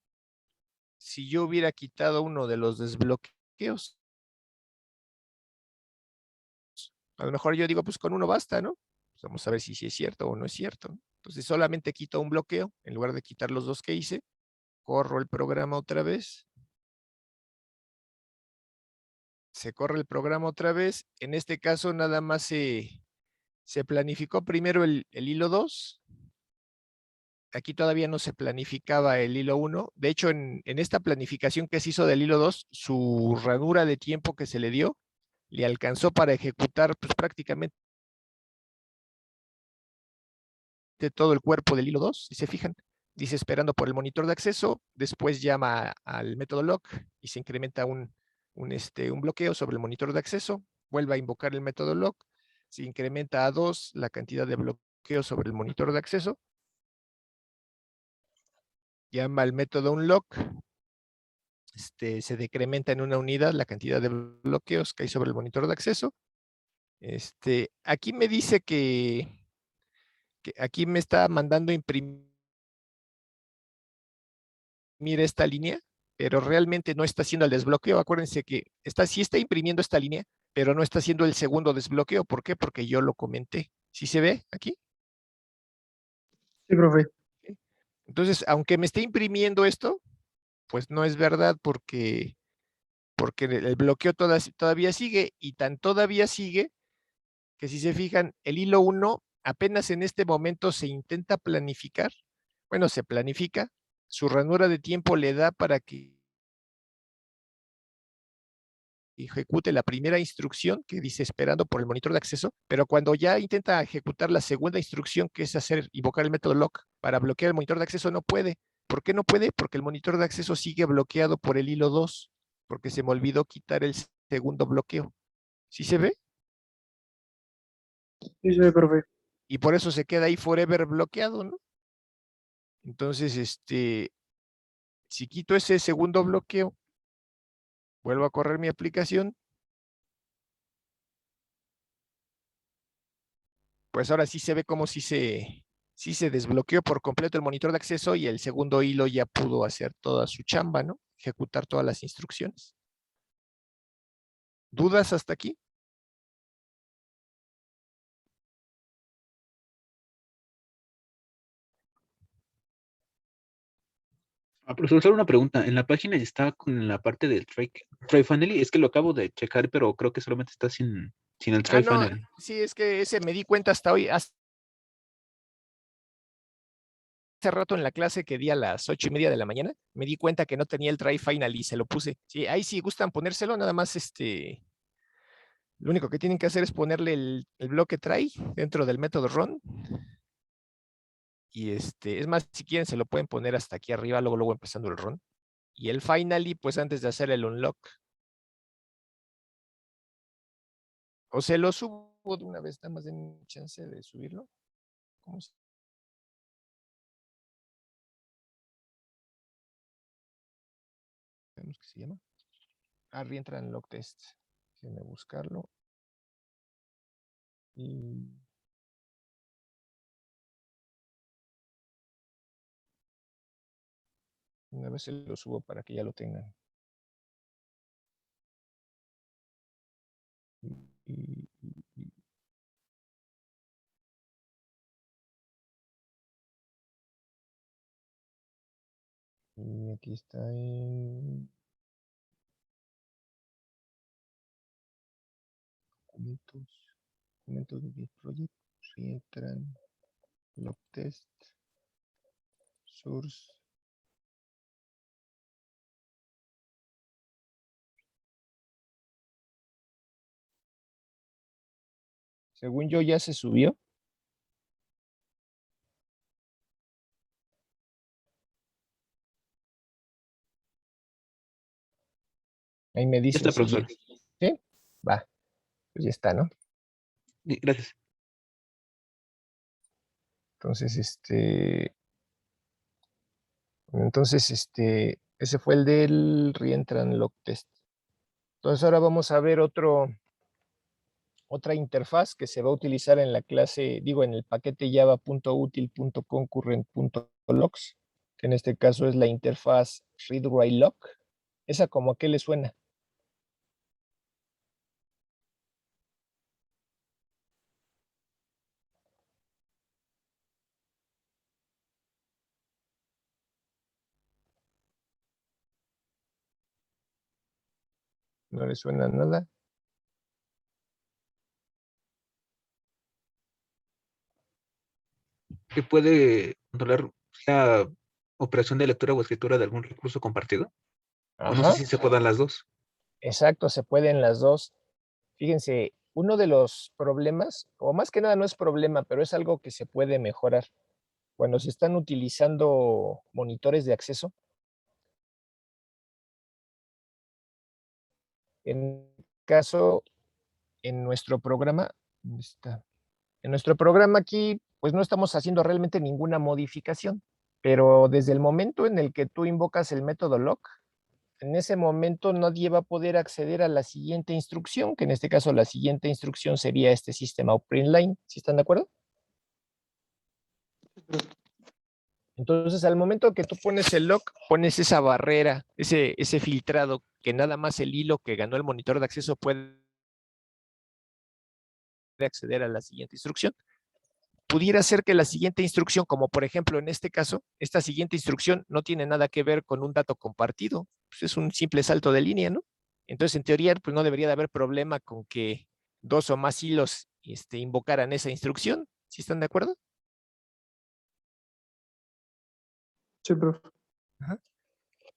si yo hubiera quitado uno de los desbloqueos? A lo mejor yo digo, pues con uno basta, ¿no? Pues vamos a ver si es cierto o no es cierto. Entonces solamente quito un bloqueo, en lugar de quitar los dos que hice, corro el programa otra vez. Se corre el programa otra vez. En este caso nada más se planificó primero el hilo 2. Aquí todavía no se planificaba el hilo 1. De hecho, en esta planificación que se hizo del hilo 2, su ranura de tiempo que se le dio, le alcanzó para ejecutar pues, prácticamente todo el cuerpo del hilo 2, si se fijan. Dice esperando por el monitor de acceso, después llama al método lock y se incrementa un bloqueo sobre el monitor de acceso, vuelve a invocar el método lock, se incrementa a 2 la cantidad de bloqueos desbloqueo sobre el monitor de acceso. Llama al método unlock. Se decrementa en una unidad la cantidad de bloqueos que hay sobre el monitor de acceso. Aquí me dice que aquí me está mandando imprimir esta línea, pero realmente no está haciendo el desbloqueo. Acuérdense que sí está imprimiendo esta línea, pero no está haciendo el segundo desbloqueo. ¿Por qué? Porque yo lo comenté. ¿Sí se ve aquí? Sí, profe. Entonces, aunque me esté imprimiendo esto, pues no es verdad porque el bloqueo todavía sigue, y tan todavía sigue que, si se fijan, el hilo 1 apenas en este momento se intenta planificar. Bueno, se planifica, su ranura de tiempo le da para que ejecute la primera instrucción que dice esperando por el monitor de acceso, pero cuando ya intenta ejecutar la segunda instrucción, que es invocar el método lock para bloquear el monitor de acceso, no puede. ¿Por qué no puede? Porque el monitor de acceso sigue bloqueado por el hilo 2, porque se me olvidó quitar el segundo bloqueo. ¿Sí se ve? Sí, sí, profe. Y por eso se queda ahí forever bloqueado, ¿no? Entonces, si quito ese segundo bloqueo, vuelvo a correr mi aplicación, pues ahora sí se ve como si se desbloqueó por completo el monitor de acceso, y el segundo hilo ya pudo hacer toda su chamba, ¿no? Ejecutar todas las instrucciones. ¿Dudas hasta aquí? Profesor, solo una pregunta. En la página está con la parte del try finally. Es que lo acabo de checar, pero creo que solamente está sin el try No, finally. sí, es que ese me di cuenta hasta hoy, hace rato en la clase que di a las 8:30 de la mañana, me di cuenta que no tenía el try final y se lo puse. Sí, ahí sí gustan ponérselo, nada más lo único que tienen que hacer es ponerle el bloque try dentro del método run. Y es más, si quieren se lo pueden poner hasta aquí arriba, luego empezando el run. Y el finally, pues antes de hacer el unlock. O se lo subo de una vez, nada más den chance de subirlo. ¿Cómo que se llama? Reentran unlock test. Déjenme buscarlo. Y una vez se lo subo para que ya lo tengan. Y aquí está en documentos de Git project, reentran, log test, source. Según yo ya se subió. Ahí me Ya dicen está, si profesor. ¿sí? Va, pues ya está, ¿no? Sí, gracias. Entonces, ese fue el del reentran log test. Entonces ahora vamos a ver otra interfaz que se va a utilizar en la clase, en el paquete java.util.concurrent.logs, que en este caso es la interfaz read-write-log. ¿Esa como a qué le suena? ¿No le suena nada? ¿Que puede controlar la operación de lectura o escritura de algún recurso compartido? O no sé Ajá, si se puedan las dos. exacto, se pueden las dos. Fíjense, uno de los problemas, o más que nada no es problema, pero es algo que se puede mejorar. Cuando se están utilizando monitores de acceso, en caso, en nuestro programa, ¿dónde está? En nuestro programa aquí pues no estamos haciendo realmente ninguna modificación. Pero desde el momento en el que tú invocas el método lock, en ese momento nadie va a poder acceder a la siguiente instrucción, que en este caso la siguiente instrucción sería este sistema line. ¿Sí están de acuerdo? Entonces, al momento que tú pones el lock, pones esa barrera, ese filtrado, que nada más el hilo que ganó el monitor de acceso puede acceder a la siguiente instrucción. Pudiera ser que la siguiente instrucción, como por ejemplo en este caso, esta siguiente instrucción no tiene nada que ver con un dato compartido, pues es un simple salto de línea, ¿no? Entonces, en teoría, pues no debería de haber problema con que dos o más hilos invocaran esa instrucción. ¿Sí están de acuerdo? Sí, profe. Ajá.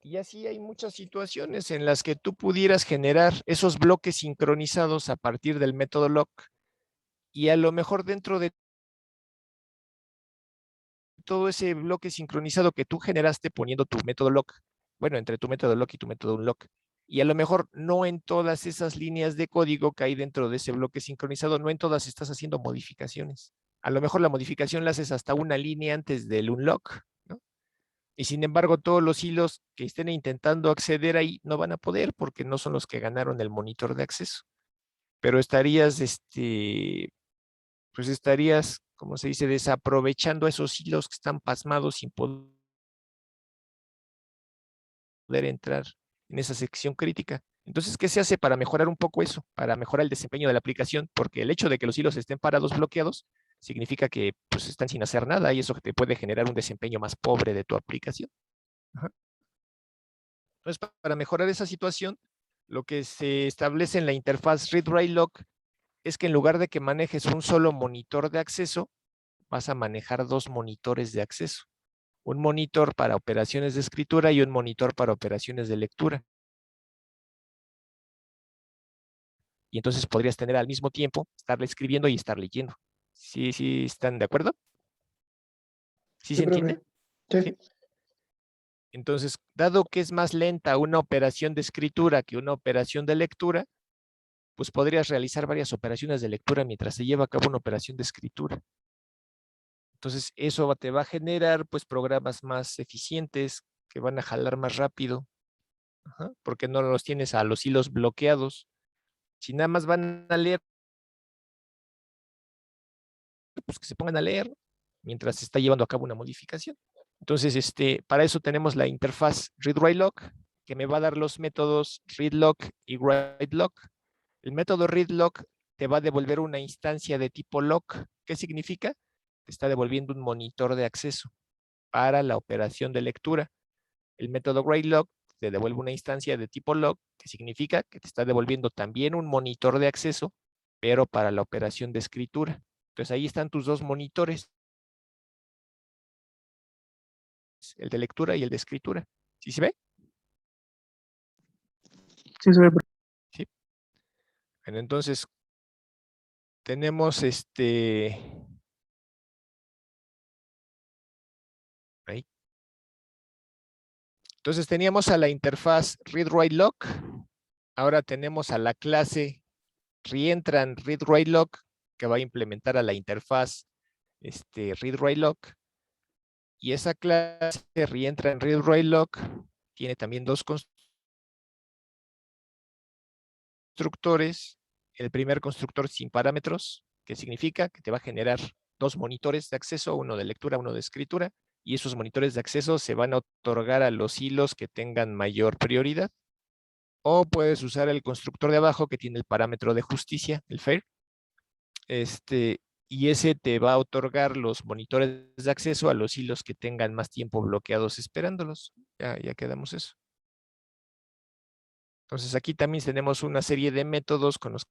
Y así hay muchas situaciones en las que tú pudieras generar esos bloques sincronizados a partir del método lock y a lo mejor dentro de todo ese bloque sincronizado que tú generaste poniendo tu método lock, bueno, entre tu método lock y tu método unlock, y a lo mejor no en todas esas líneas de código que hay dentro de ese bloque sincronizado, no en todas estás haciendo modificaciones. A lo mejor la modificación la haces hasta una línea antes del unlock, ¿no? Y sin embargo, todos los hilos que estén intentando acceder ahí no van a poder porque no son los que ganaron el monitor de acceso. Pero estarías, pues estarías, como se dice, desaprovechando esos hilos que están pasmados sin poder entrar en esa sección crítica. Entonces, ¿qué se hace para mejorar un poco eso? Para mejorar el desempeño de la aplicación, porque el hecho de que los hilos estén parados bloqueados significa que pues, están sin hacer nada y eso te puede generar un desempeño más pobre de tu aplicación. Ajá. Entonces, para mejorar esa situación, lo que se establece en la interfaz read-write-lock es que en lugar de que manejes un solo monitor de acceso, vas a manejar dos monitores de acceso. Un monitor para operaciones de escritura y un monitor para operaciones de lectura. Y entonces podrías tener al mismo tiempo estarle escribiendo y estar leyendo. ¿Sí están de acuerdo? ¿Sí se entiende? Sí. Entonces, dado que es más lenta una operación de escritura que una operación de lectura, pues podrías realizar varias operaciones de lectura mientras se lleva a cabo una operación de escritura. Entonces, eso te va a generar pues programas más eficientes que van a jalar más rápido, porque no los tienes a los hilos bloqueados. Si nada más van a leer, pues que se pongan a leer mientras se está llevando a cabo una modificación. Entonces, para eso tenemos la interfaz read-write-lock, que me va a dar los métodos read-lock y write-lock. El método read-lock te va a devolver una instancia de tipo lock. ¿Qué significa? Te está devolviendo un monitor de acceso para la operación de lectura. El método write-lock te devuelve una instancia de tipo lock, que significa que te está devolviendo también un monitor de acceso, pero para la operación de escritura. Entonces ahí están tus dos monitores, el de lectura y el de escritura. ¿Sí se ve? Sí, se ve, profe. Sí. Bueno, entonces tenemos ahí. Entonces teníamos a la interfaz read-write-lock. Ahora tenemos a la clase reentran read-write-lock que va a implementar a la interfaz read-write-lock. Y esa clase reentran read-write-lock tiene también dos constructores. El primer constructor sin parámetros, que significa que te va a generar dos monitores de acceso, uno de lectura, uno de escritura, y esos monitores de acceso se van a otorgar a los hilos que tengan mayor prioridad. O puedes usar el constructor de abajo que tiene el parámetro de justicia, el fair. Y ese te va a otorgar los monitores de acceso a los hilos que tengan más tiempo bloqueados esperándolos. Ya quedamos eso. Entonces aquí también tenemos una serie de métodos con los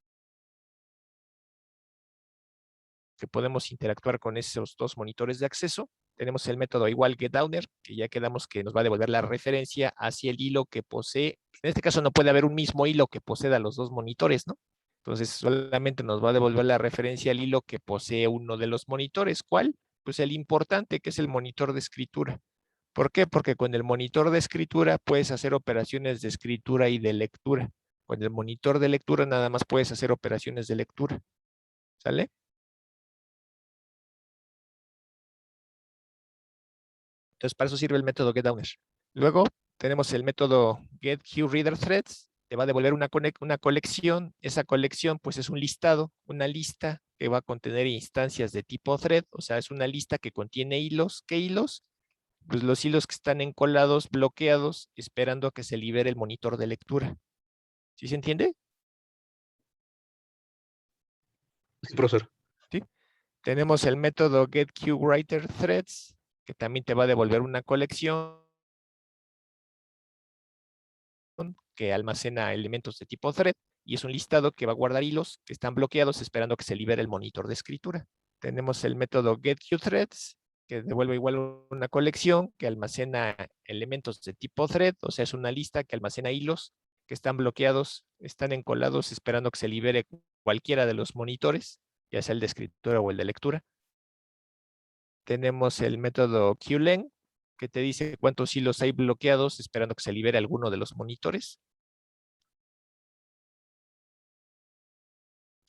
que podemos interactuar con esos dos monitores de acceso. Tenemos el método igual getDowner, que ya quedamos que nos va a devolver la referencia hacia el hilo que posee. En este caso no puede haber un mismo hilo que posea los dos monitores, ¿no? Entonces solamente nos va a devolver la referencia al hilo que posee uno de los monitores. ¿Cuál? Pues el importante, que es el monitor de escritura. ¿Por qué? Porque con el monitor de escritura puedes hacer operaciones de escritura y de lectura. Con el monitor de lectura nada más puedes hacer operaciones de lectura. ¿Sale? Entonces, para eso sirve el método getDowner. Luego, tenemos el método getQueryReaderThreads. Te va a devolver una colección. Esa colección, pues, es un listado, una lista que va a contener instancias de tipo thread. O sea, es una lista que contiene hilos. ¿Qué hilos? Pues los hilos que están encolados, bloqueados, esperando a que se libere el monitor de lectura. ¿Sí se entiende? Sí, profesor. ¿Sí? Tenemos el método getQWriterThreads, que también te va a devolver una colección que almacena elementos de tipo thread y es un listado que va a guardar hilos que están bloqueados esperando que se libere el monitor de escritura. Tenemos el método getQthreads, que devuelve igual una colección que almacena elementos de tipo thread, o sea, es una lista que almacena hilos que están bloqueados, están encolados esperando que se libere cualquiera de los monitores, ya sea el de escritura o el de lectura. Tenemos el método QLen, que te dice cuántos hilos hay bloqueados esperando que se libere alguno de los monitores.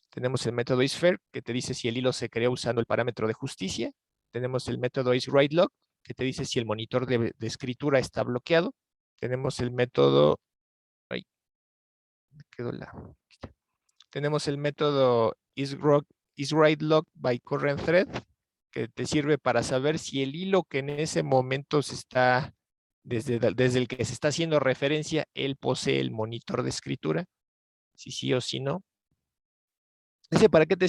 Tenemos el método isFair, que te dice si el hilo se creó usando el parámetro de justicia. Tenemos el método isWriteLock, que te dice si el monitor de escritura está bloqueado. Tenemos el método... Ay, me quedó la... Tenemos el método isWriteLock by current thread, que te sirve para saber si el hilo que en ese momento se está, desde el que se está haciendo referencia, él posee el monitor de escritura, si sí o si no. Dice, ¿para qué te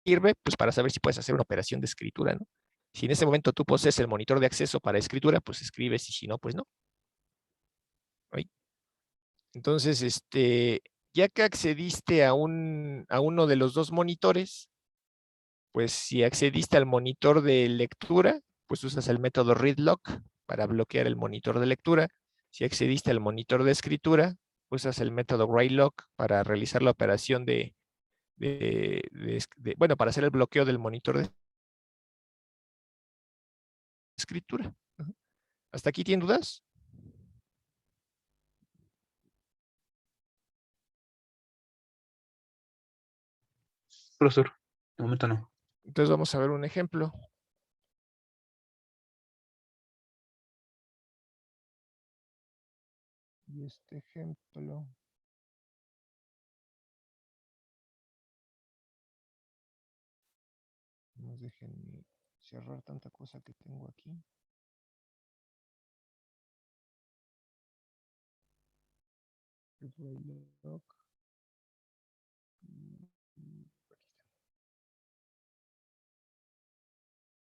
sirve? Pues para saber si puedes hacer una operación de escritura, ¿no? Si en ese momento tú posees el monitor de acceso para escritura, pues escribes y si no, pues no. ¿Ay? Entonces, ya que accediste a uno de los dos monitores, pues si accediste al monitor de lectura, pues usas el método readLock para bloquear el monitor de lectura. Si accediste al monitor de escritura, usas el método writeLock para realizar la operación bueno, para hacer el bloqueo del monitor de escritura. ¿Hasta aquí tienen dudas? Profesor, de momento no. Entonces vamos a ver un ejemplo. Y este ejemplo... No dejen cerrar tanta cosa que tengo aquí.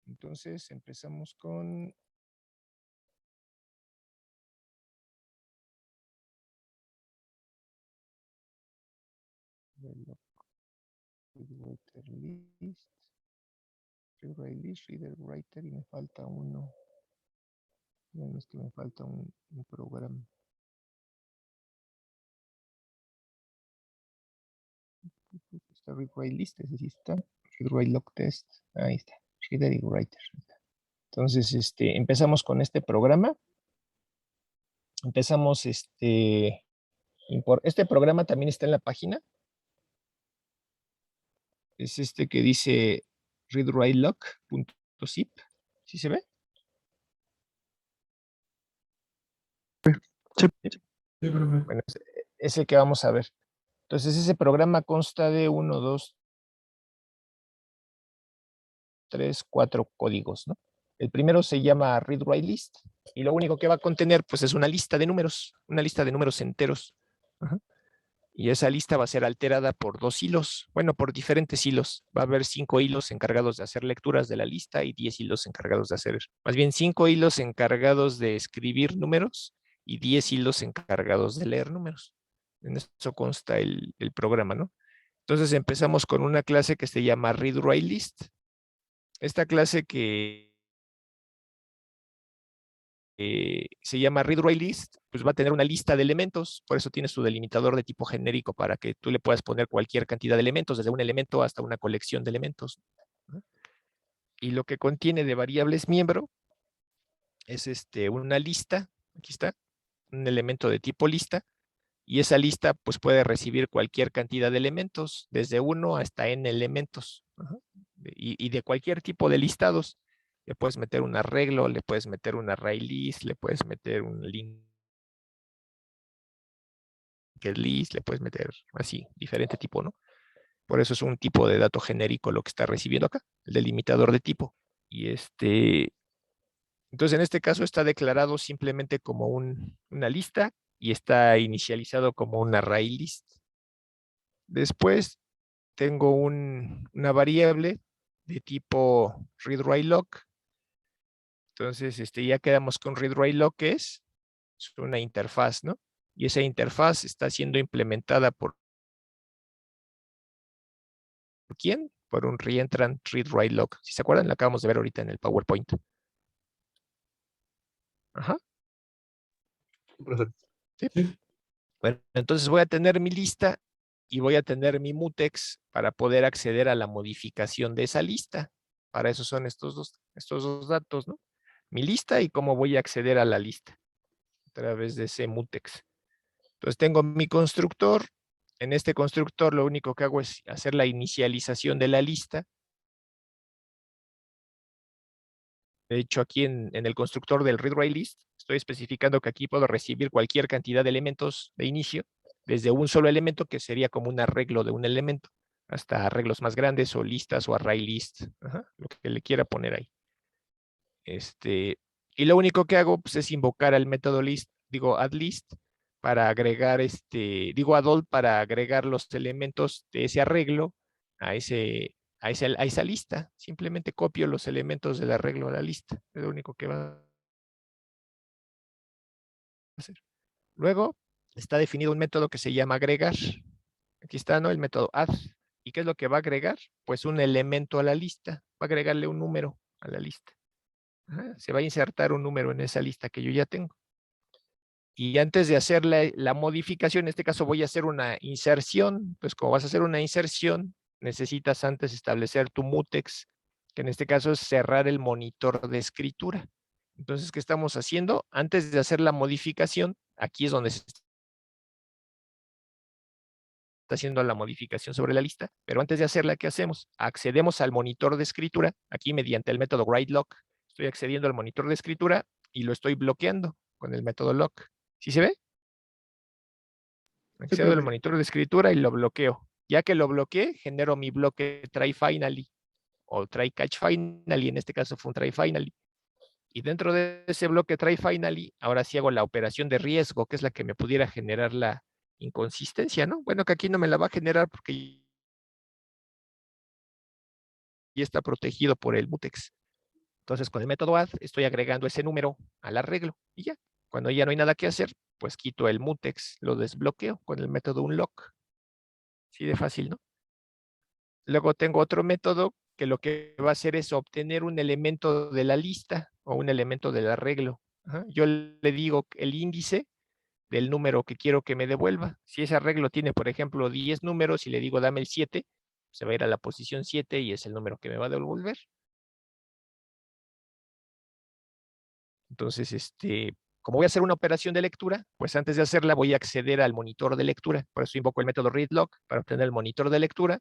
Entonces empezamos con reader list, reader writer y me falta uno. Bueno, es que me falta un programa. Está read write list, es decir, está read write log test. Ahí está, reader y writer. Entonces, empezamos con este programa. Empezamos, este programa también está en la página. Es este que dice readwritelock.zip. ¿Sí se ve? Sí. Sí, profe. Bueno, es el que vamos a ver. Entonces, ese programa consta de 1, 2, 3, 4 códigos, ¿no? El primero se llama readWriteList y lo único que va a contener, pues, es una lista de números enteros. Ajá. Y esa lista va a ser alterada por 2 hilos, bueno, por diferentes hilos. Va a haber 5 hilos encargados de hacer lecturas de la lista y 10 hilos encargados de hacer, más bien 5 hilos encargados de escribir números y 10 hilos encargados de leer números. En eso consta el programa, ¿no? Entonces empezamos con una clase que se llama readWriteList. Esta clase que se llama readWriteList, pues va a tener una lista de elementos, por eso tiene su delimitador de tipo genérico para que tú le puedas poner cualquier cantidad de elementos, desde un elemento hasta una colección de elementos, ¿no? Y lo que contiene de variables miembro es una lista, aquí está, un elemento de tipo lista, y esa lista pues puede recibir cualquier cantidad de elementos, desde 1 hasta n elementos, y de cualquier tipo de listados. Le puedes meter un arreglo, le puedes meter un array list, le puedes meter un linked list, le puedes meter así, diferente tipo, ¿no? Por eso es un tipo de dato genérico lo que está recibiendo acá, el delimitador de tipo. Y entonces en este caso está declarado simplemente como una lista y está inicializado como un array list. Después tengo una variable de tipo readWriteLock. Entonces ya quedamos con readWriteLock, que es una interfaz, ¿no? Y esa interfaz está siendo implementada ¿por quién? Por un reentrant readWriteLock. Si se acuerdan, la acabamos de ver ahorita en el PowerPoint. Ajá. Profesor. Sí. Bueno, entonces voy a tener mi lista y voy a tener mi mutex para poder acceder a la modificación de esa lista. Para eso son estos dos datos, ¿no? Mi lista y cómo voy a acceder a la lista a través de ese mutex. Entonces tengo mi constructor. En este constructor lo único que hago es hacer la inicialización de la lista. De hecho, aquí en el constructor del readWriteList, estoy especificando que aquí puedo recibir cualquier cantidad de elementos de inicio, desde un solo elemento, que sería como un arreglo de un elemento, hasta arreglos más grandes o listas o array list, lo que le quiera poner ahí. Y lo único que hago pues, es invocar al método list, addList, para agregar addall para agregar los elementos de ese arreglo a esa lista. Simplemente copio los elementos del arreglo a la lista. Es lo único que va a hacer. Luego está definido un método que se llama agregar. Aquí está, ¿no? El método add. ¿Y qué es lo que va a agregar? Pues un elemento a la lista. Va a agregarle un número a la lista. Se va a insertar un número en esa lista que yo ya tengo. Y antes de hacer la modificación, en este caso voy a hacer una inserción. Pues como vas a hacer una inserción, necesitas antes establecer tu mutex, que en este caso es cerrar el monitor de escritura. Entonces, ¿qué estamos haciendo? Antes de hacer la modificación, aquí es donde se está haciendo la modificación sobre la lista, pero antes de hacerla, ¿qué hacemos? Accedemos al monitor de escritura, aquí mediante el método writeLock. Estoy accediendo al monitor de escritura y lo estoy bloqueando con el método lock. ¿Sí se ve? Accedo al monitor de escritura y lo bloqueo. Ya que lo bloqueé, genero mi bloque tryFinally o tryCatchFinally. En este caso fue un tryFinally. Y dentro de ese bloque tryFinally, ahora sí hago la operación de riesgo, que es la que me pudiera generar la inconsistencia, ¿no? Bueno, que aquí no me la va a generar porque ya está protegido por el mutex. Entonces, con el método add, estoy agregando ese número al arreglo y ya. Cuando ya no hay nada que hacer, pues quito el mutex, lo desbloqueo con el método unlock. Así de fácil, ¿no? Luego tengo otro método que lo que va a hacer es obtener un elemento de la lista o un elemento del arreglo. Yo le digo el índice del número que quiero que me devuelva. Si ese arreglo tiene, por ejemplo, 10 números y le digo dame el 7, se va a ir a la posición 7 y es el número que me va a devolver. Entonces, como voy a hacer una operación de lectura, pues antes de hacerla voy a acceder al monitor de lectura. Por eso invoco el método readLock para obtener el monitor de lectura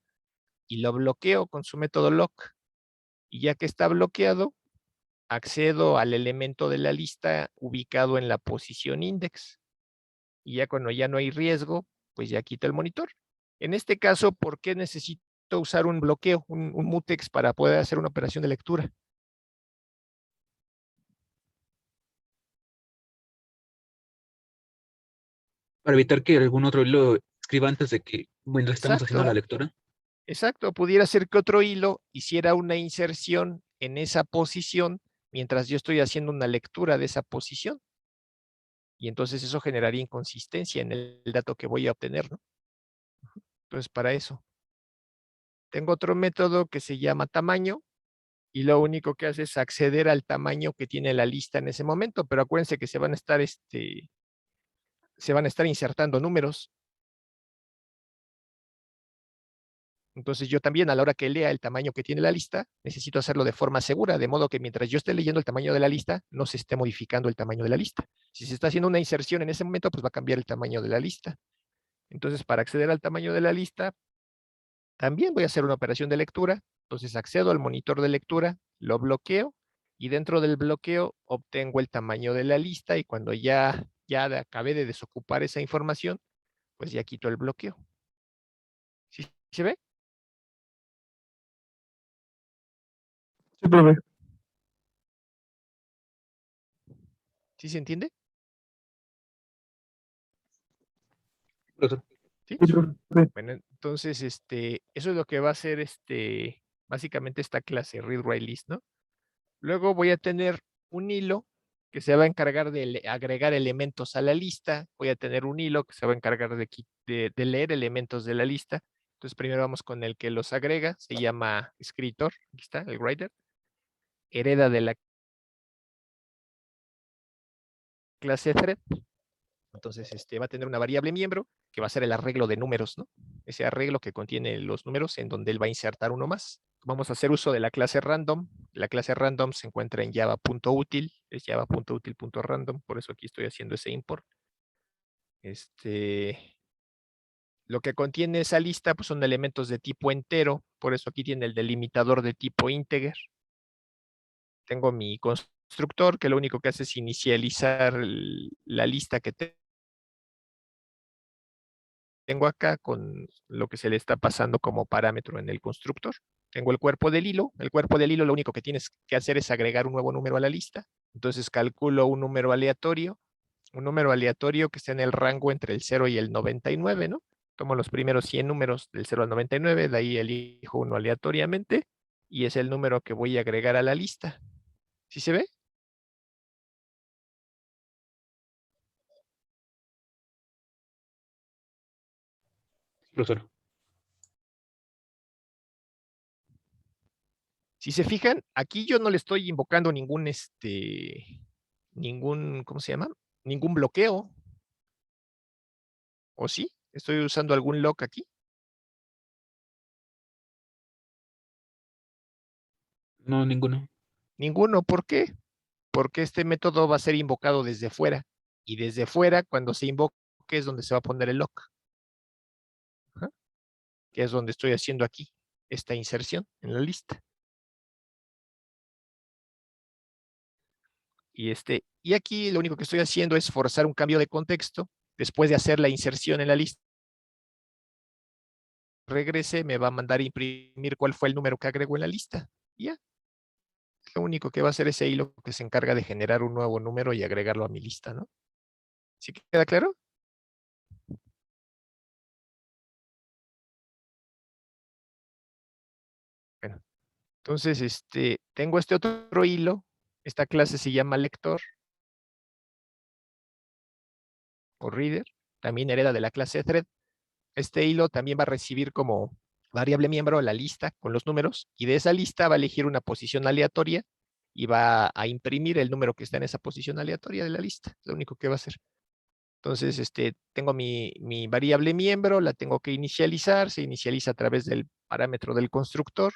y lo bloqueo con su método lock. Y ya que está bloqueado, accedo al elemento de la lista ubicado en la posición index. Y ya cuando ya no hay riesgo, pues ya quito el monitor. En este caso, ¿por qué necesito usar un bloqueo, un mutex para poder hacer una operación de lectura? Para evitar que algún otro lo escriba antes de que, mientras estamos haciendo la Exacto, lectura. exacto. Pudiera ser que otro hilo hiciera una inserción en esa posición mientras yo estoy haciendo una lectura de esa posición. Y entonces eso generaría inconsistencia en el dato que voy a obtener, ¿no? Entonces, para eso. Tengo otro método que se llama tamaño y lo único que hace es acceder al tamaño que tiene la lista en ese momento, pero acuérdense que se van a estar insertando números. Entonces yo también a la hora que lea el tamaño que tiene la lista, necesito hacerlo de forma segura, de modo que mientras yo esté leyendo el tamaño de la lista, no se esté modificando el tamaño de la lista. Si se está haciendo una inserción en ese momento, pues va a cambiar el tamaño de la lista. Entonces, para acceder al tamaño de la lista, también voy a hacer una operación de lectura. Entonces accedo al monitor de lectura, lo bloqueo Y dentro del bloqueo obtengo el tamaño de la lista y cuando ya acabé de desocupar esa información, pues ya quito el bloqueo. ¿Sí se ve? Sí, profe. ¿Sí se entiende? Profesor. ¿Sí? Sí, profe. Bueno, entonces, eso es lo que va a hacer, básicamente esta clase, read, write, list, ¿no? Luego voy a tener un hilo que se va a encargar de agregar elementos a la lista. Voy a tener un hilo que se va a encargar de leer elementos de la lista. Entonces, primero vamos con el que los agrega. Se llama escritor. Aquí está, el writer. Hereda de la clase thread. Entonces, va a tener una variable miembro que va a ser el arreglo de números, ¿no? Ese arreglo que contiene los números en donde él va a insertar uno más. Vamos a hacer uso de la clase random. La clase random se encuentra en java.util, es java.util.random, por eso aquí estoy haciendo ese import. Lo que contiene esa lista pues, son elementos de tipo entero, por eso aquí tiene el delimitador de tipo integer. Tengo mi constructor que lo único que hace es inicializar la lista que tengo acá con lo que se le está pasando como parámetro en el constructor. Tengo el cuerpo del hilo. El cuerpo del hilo lo único que tienes que hacer es agregar un nuevo número a la lista. Entonces calculo un número aleatorio que esté en el rango entre el 0 y el 99, ¿no? Tomo los primeros 100 números del 0 al 99, de ahí elijo uno aleatoriamente y es el número que voy a agregar a la lista. ¿Sí se ve? Profesor. Si se fijan, aquí yo no le estoy invocando ¿cómo se llama? Ningún bloqueo. ¿O sí? ¿Estoy usando algún lock aquí? No, ninguno. Ninguno. ¿Por qué? Porque este método va a ser invocado desde fuera. Y desde fuera, cuando se invoque, es donde se va a poner el lock. Ajá. Que es donde estoy haciendo aquí esta inserción en la lista. Y aquí lo único que estoy haciendo es forzar un cambio de contexto. Después de hacer la inserción en la lista, regrese, me va a mandar a imprimir cuál fue el número que agregó en la lista. Y ya. Lo único que va a hacer ese hilo que se encarga de generar un nuevo número y agregarlo a mi lista, ¿no? ¿Sí queda claro? Bueno, entonces, tengo este otro hilo. Esta clase se llama lector o reader. También hereda de la clase thread. Este hilo también va a recibir como variable miembro la lista con los números y de esa lista va a elegir una posición aleatoria y va a imprimir el número que está en esa posición aleatoria de la lista. Es lo único que va a hacer. Entonces, tengo mi variable miembro, la tengo que inicializar, se inicializa a través del parámetro del constructor,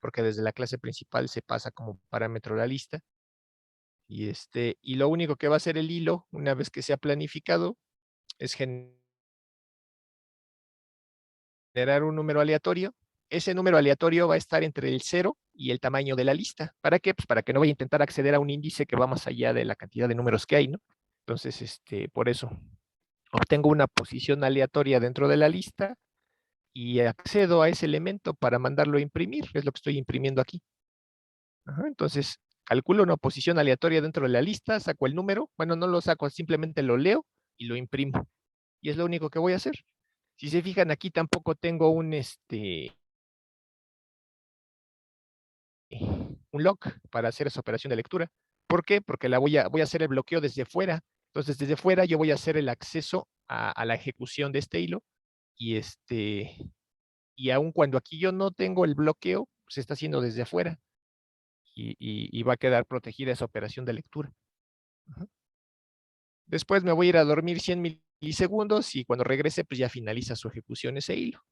porque desde la clase principal se pasa como parámetro la lista. Y lo único que va a hacer el hilo, una vez que sea planificado, es generar un número aleatorio. Ese número aleatorio va a estar entre el 0 y el tamaño de la lista. ¿Para qué? Pues para que no vaya a intentar acceder a un índice que va más allá de la cantidad de números que hay, ¿no? Entonces, por eso obtengo una posición aleatoria dentro de la lista y accedo a ese elemento para mandarlo a imprimir. Es lo que estoy imprimiendo aquí. Ajá, entonces, calculo una posición aleatoria dentro de la lista, saco el número. Bueno, no lo saco, simplemente lo leo y lo imprimo. Y es lo único que voy a hacer. Si se fijan, aquí tampoco tengo un lock para hacer esa operación de lectura. ¿Por qué? Porque voy a hacer el bloqueo desde fuera. Entonces, desde fuera yo voy a hacer el acceso a la ejecución de este hilo y y aun cuando aquí yo no tengo el bloqueo, se está haciendo desde afuera y va a quedar protegida esa operación de lectura. Ajá. Después me voy a ir a dormir 100 milisegundos y cuando regrese, pues ya finaliza su ejecución ese hilo.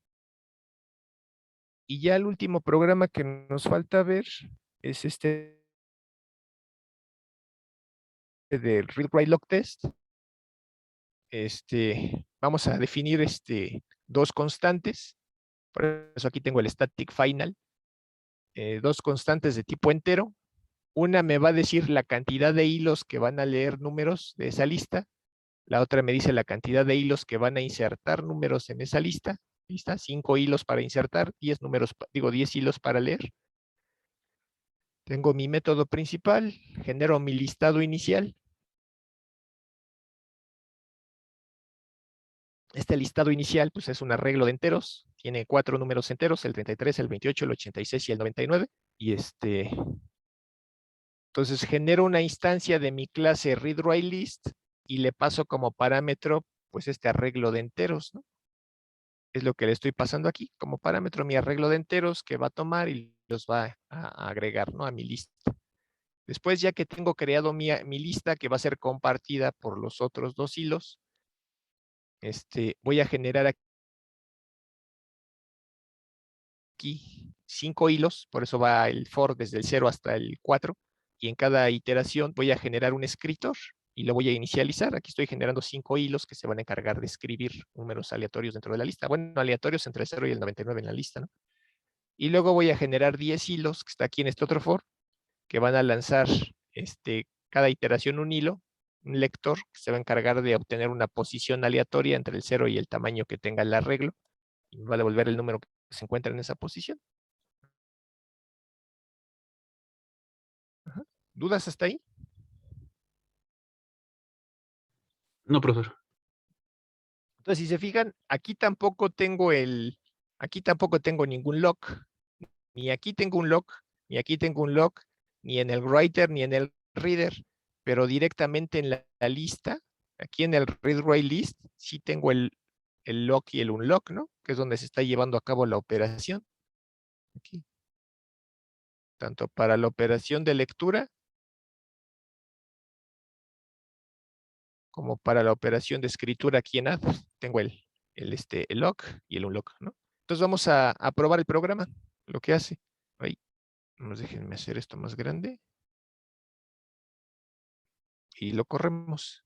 Y ya el último programa que nos falta ver es este del read write log test. Vamos a definir dos constantes. Por eso aquí tengo el static final. Dos constantes de tipo entero. Una me va a decir la cantidad de hilos que van a leer números de esa lista. La otra me dice la cantidad de hilos que van a insertar números en esa lista. ¿Lista? 5 hilos para insertar, 10 números, 10 hilos para leer. Tengo mi método principal, genero mi listado inicial. Este listado inicial pues es un arreglo de enteros. Tiene 4 números enteros, el 33, el 28, el 86 y el 99. Y entonces genero una instancia de mi clase readWriteList y le paso como parámetro pues este arreglo de enteros, ¿no? Es lo que le estoy pasando aquí como parámetro, mi arreglo de enteros que va a tomar y los va a agregar, ¿no? A mi lista. Después, ya que tengo creado mi lista que va a ser compartida por los otros 2 hilos, voy a generar aquí 5 hilos, por eso va el for desde el 0 hasta el 4, y en cada iteración voy a generar un escritor y lo voy a inicializar. Aquí estoy generando 5 hilos que se van a encargar de escribir números aleatorios dentro de la lista. Bueno, aleatorios entre el 0 y el 99 en la lista, ¿no? Y luego voy a generar 10 hilos, que está aquí en este otro for, que van a lanzar cada iteración un hilo, un lector que se va a encargar de obtener una posición aleatoria entre el 0 y el tamaño que tenga el arreglo, y me va a devolver el número que se encuentra en esa posición. Ajá. ¿Dudas hasta ahí? No, profesor. Entonces, si se fijan, aquí tampoco tengo ningún lock. Ni aquí tengo un lock, ni aquí tengo un lock, ni en el writer, ni en el reader, pero directamente en la lista, aquí en el read-write-list, sí tengo el lock y el unlock, ¿no? Que es donde se está llevando a cabo la operación. Aquí. Tanto para la operación de lectura como para la operación de escritura aquí en add, tengo el lock y el unlock, ¿no? Entonces vamos a probar el programa, lo que hace. Ahí, déjenme hacer esto más grande. Y lo corremos.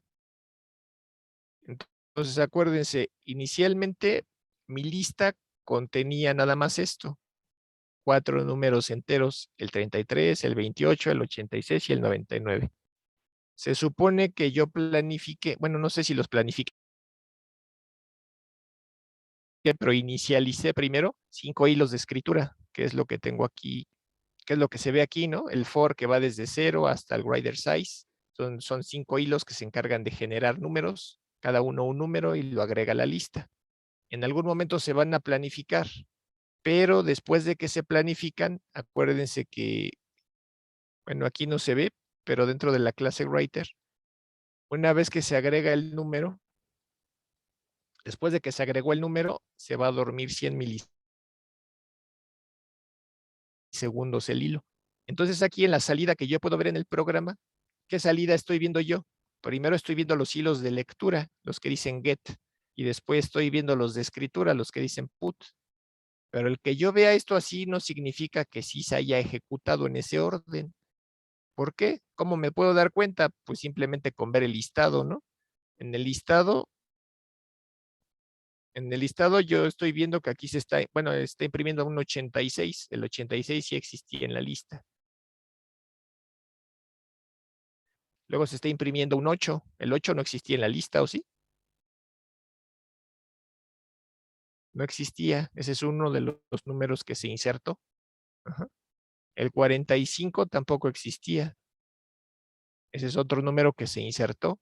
Entonces, acuérdense, inicialmente mi lista contenía nada más esto. 4 números enteros, el 33, el 28, el 86 y el 99. Se supone que yo planifiqué, bueno, no sé si los planifiqué, pero inicialicé primero 5 hilos de escritura, que es lo que tengo aquí, que es lo que se ve aquí, ¿no? El for que va desde 0 hasta el writer size. Son 5 hilos que se encargan de generar números, cada uno un número y lo agrega a la lista. En algún momento se van a planificar, pero después de que se planifican, acuérdense que, bueno, aquí no se ve, pero dentro de la clase writer, una vez que se agrega el número, después de que se agregó el número, se va a dormir 100 milisegundos el hilo. Entonces aquí en la salida que yo puedo ver en el programa, ¿qué salida estoy viendo yo? Primero estoy viendo los hilos de lectura, los que dicen get, y después estoy viendo los de escritura, los que dicen put. Pero el que yo vea esto así no significa que sí se haya ejecutado en ese orden. ¿Por qué? ¿Cómo me puedo dar cuenta? Pues simplemente con ver el listado, ¿no? En el listado yo estoy viendo que aquí está imprimiendo un 86. El 86 sí existía en la lista. Luego se está imprimiendo un 8. El 8 no existía en la lista, ¿o sí? No existía. Ese es uno de los números que se insertó. Ajá. El 45 tampoco existía. Ese es otro número que se insertó.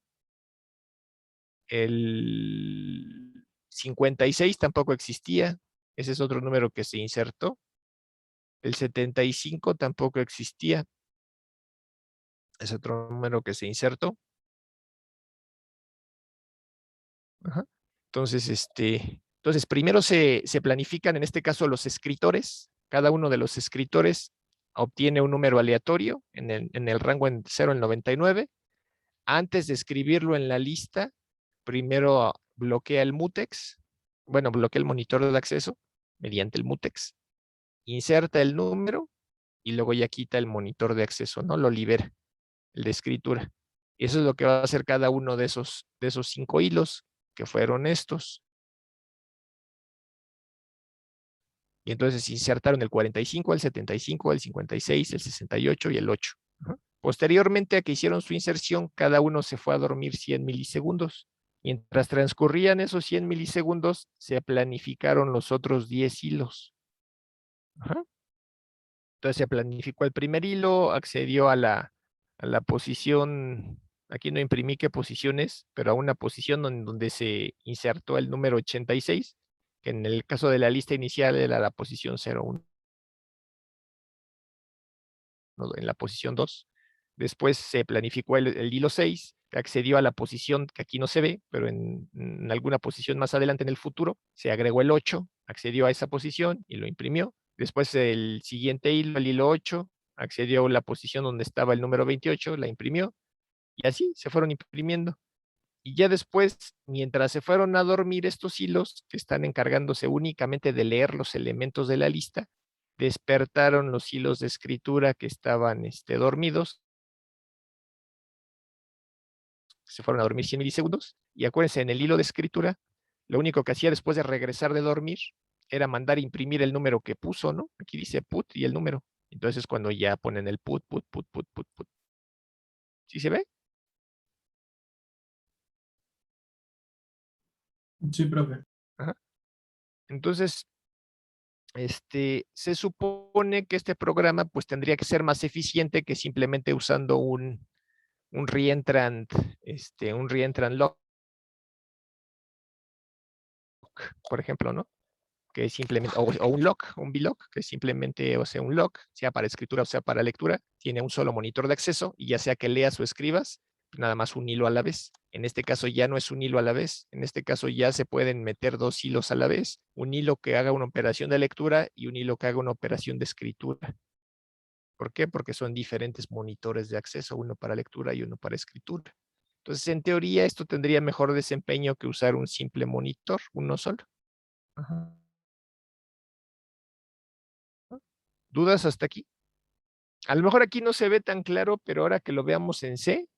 El 56 tampoco existía. Ese es otro número que se insertó. El 75 tampoco existía. Es otro número que se insertó. Ajá. Entonces, primero se planifican, en este caso, los escritores. Cada uno de los escritores obtiene un número aleatorio en el rango en 0 al 99. Antes de escribirlo en la lista, primero bloquea el mutex. Bueno, bloquea el monitor de acceso mediante el mutex. Inserta el número y luego ya quita el monitor de acceso, ¿no? Lo libera, el de escritura. Y eso es lo que va a hacer cada uno de esos 5 hilos, que fueron estos. Y entonces insertaron el 45, el 75, el 56, el 68 y el 8. Posteriormente a que hicieron su inserción, cada uno se fue a dormir 100 milisegundos. Mientras transcurrían esos 100 milisegundos, se planificaron los otros 10 hilos. Entonces se planificó el primer hilo, accedió a la posición, aquí no imprimí qué posición es, pero a una posición donde se insertó el número 86, que en el caso de la lista inicial era la posición 01. En la posición 2. Después se planificó el hilo 6, que accedió a la posición que aquí no se ve, pero en alguna posición más adelante en el futuro, se agregó el 8, accedió a esa posición y lo imprimió. Después el siguiente hilo, el hilo 8, accedió a la posición donde estaba el número 28, la imprimió, y así se fueron imprimiendo. Y ya después, mientras se fueron a dormir estos hilos, que están encargándose únicamente de leer los elementos de la lista, despertaron los hilos de escritura que estaban dormidos. Se fueron a dormir 100 milisegundos. Y acuérdense, en el hilo de escritura, lo único que hacía después de regresar de dormir era mandar imprimir el número que puso, ¿no? Aquí dice put y el número. Entonces cuando ya ponen el put. ¿Sí se ve? Sí, profe. Ajá. Entonces, se supone que este programa pues tendría que ser más eficiente que simplemente usando un reentrant, un reentrant lock, por ejemplo, ¿no? Que simplemente, o un lock, un block, que simplemente, o sea, un lock, sea para escritura o sea para lectura, tiene un solo monitor de acceso y ya sea que leas o escribas, nada más un hilo a la vez. En este caso ya no es un hilo a la vez, en este caso ya se pueden meter dos hilos a la vez, un hilo que haga una operación de lectura y un hilo que haga una operación de escritura. ¿Por qué? Porque son diferentes monitores de acceso, uno para lectura y uno para escritura. Entonces, en teoría, esto tendría mejor desempeño que usar un simple monitor, uno solo. Ajá. ¿Dudas hasta aquí? A lo mejor aquí no se ve tan claro, pero ahora que lo veamos en C,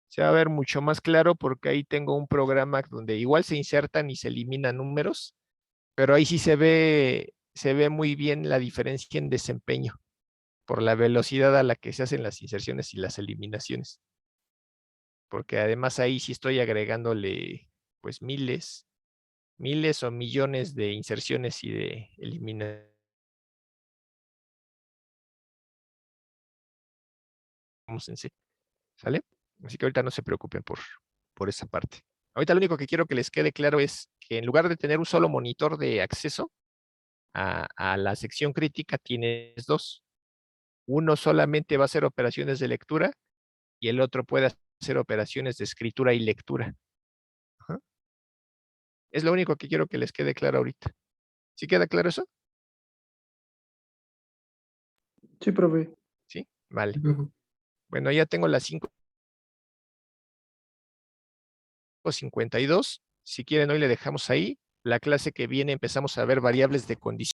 se va a ver mucho más claro porque ahí tengo un programa donde igual se insertan y se eliminan números, pero ahí sí se ve muy bien la diferencia en desempeño por la velocidad a la que se hacen las inserciones y las eliminaciones. Porque además ahí sí estoy agregándole pues miles o millones de inserciones y de eliminaciones. En sí, ¿sale? Así que ahorita no se preocupen por esa parte. Ahorita lo único que quiero que les quede claro es que en lugar de tener un solo monitor de acceso a la sección crítica, tienes dos. Uno solamente va a hacer operaciones de lectura y el otro puede hacer operaciones de escritura y lectura. Ajá. Es lo único que quiero que les quede claro ahorita. ¿Sí queda claro eso? Sí, profe. Sí, vale. Sí, profe. Bueno, ya tengo las 5:52. Si quieren, hoy le dejamos ahí. La clase que viene empezamos a ver variables de condición.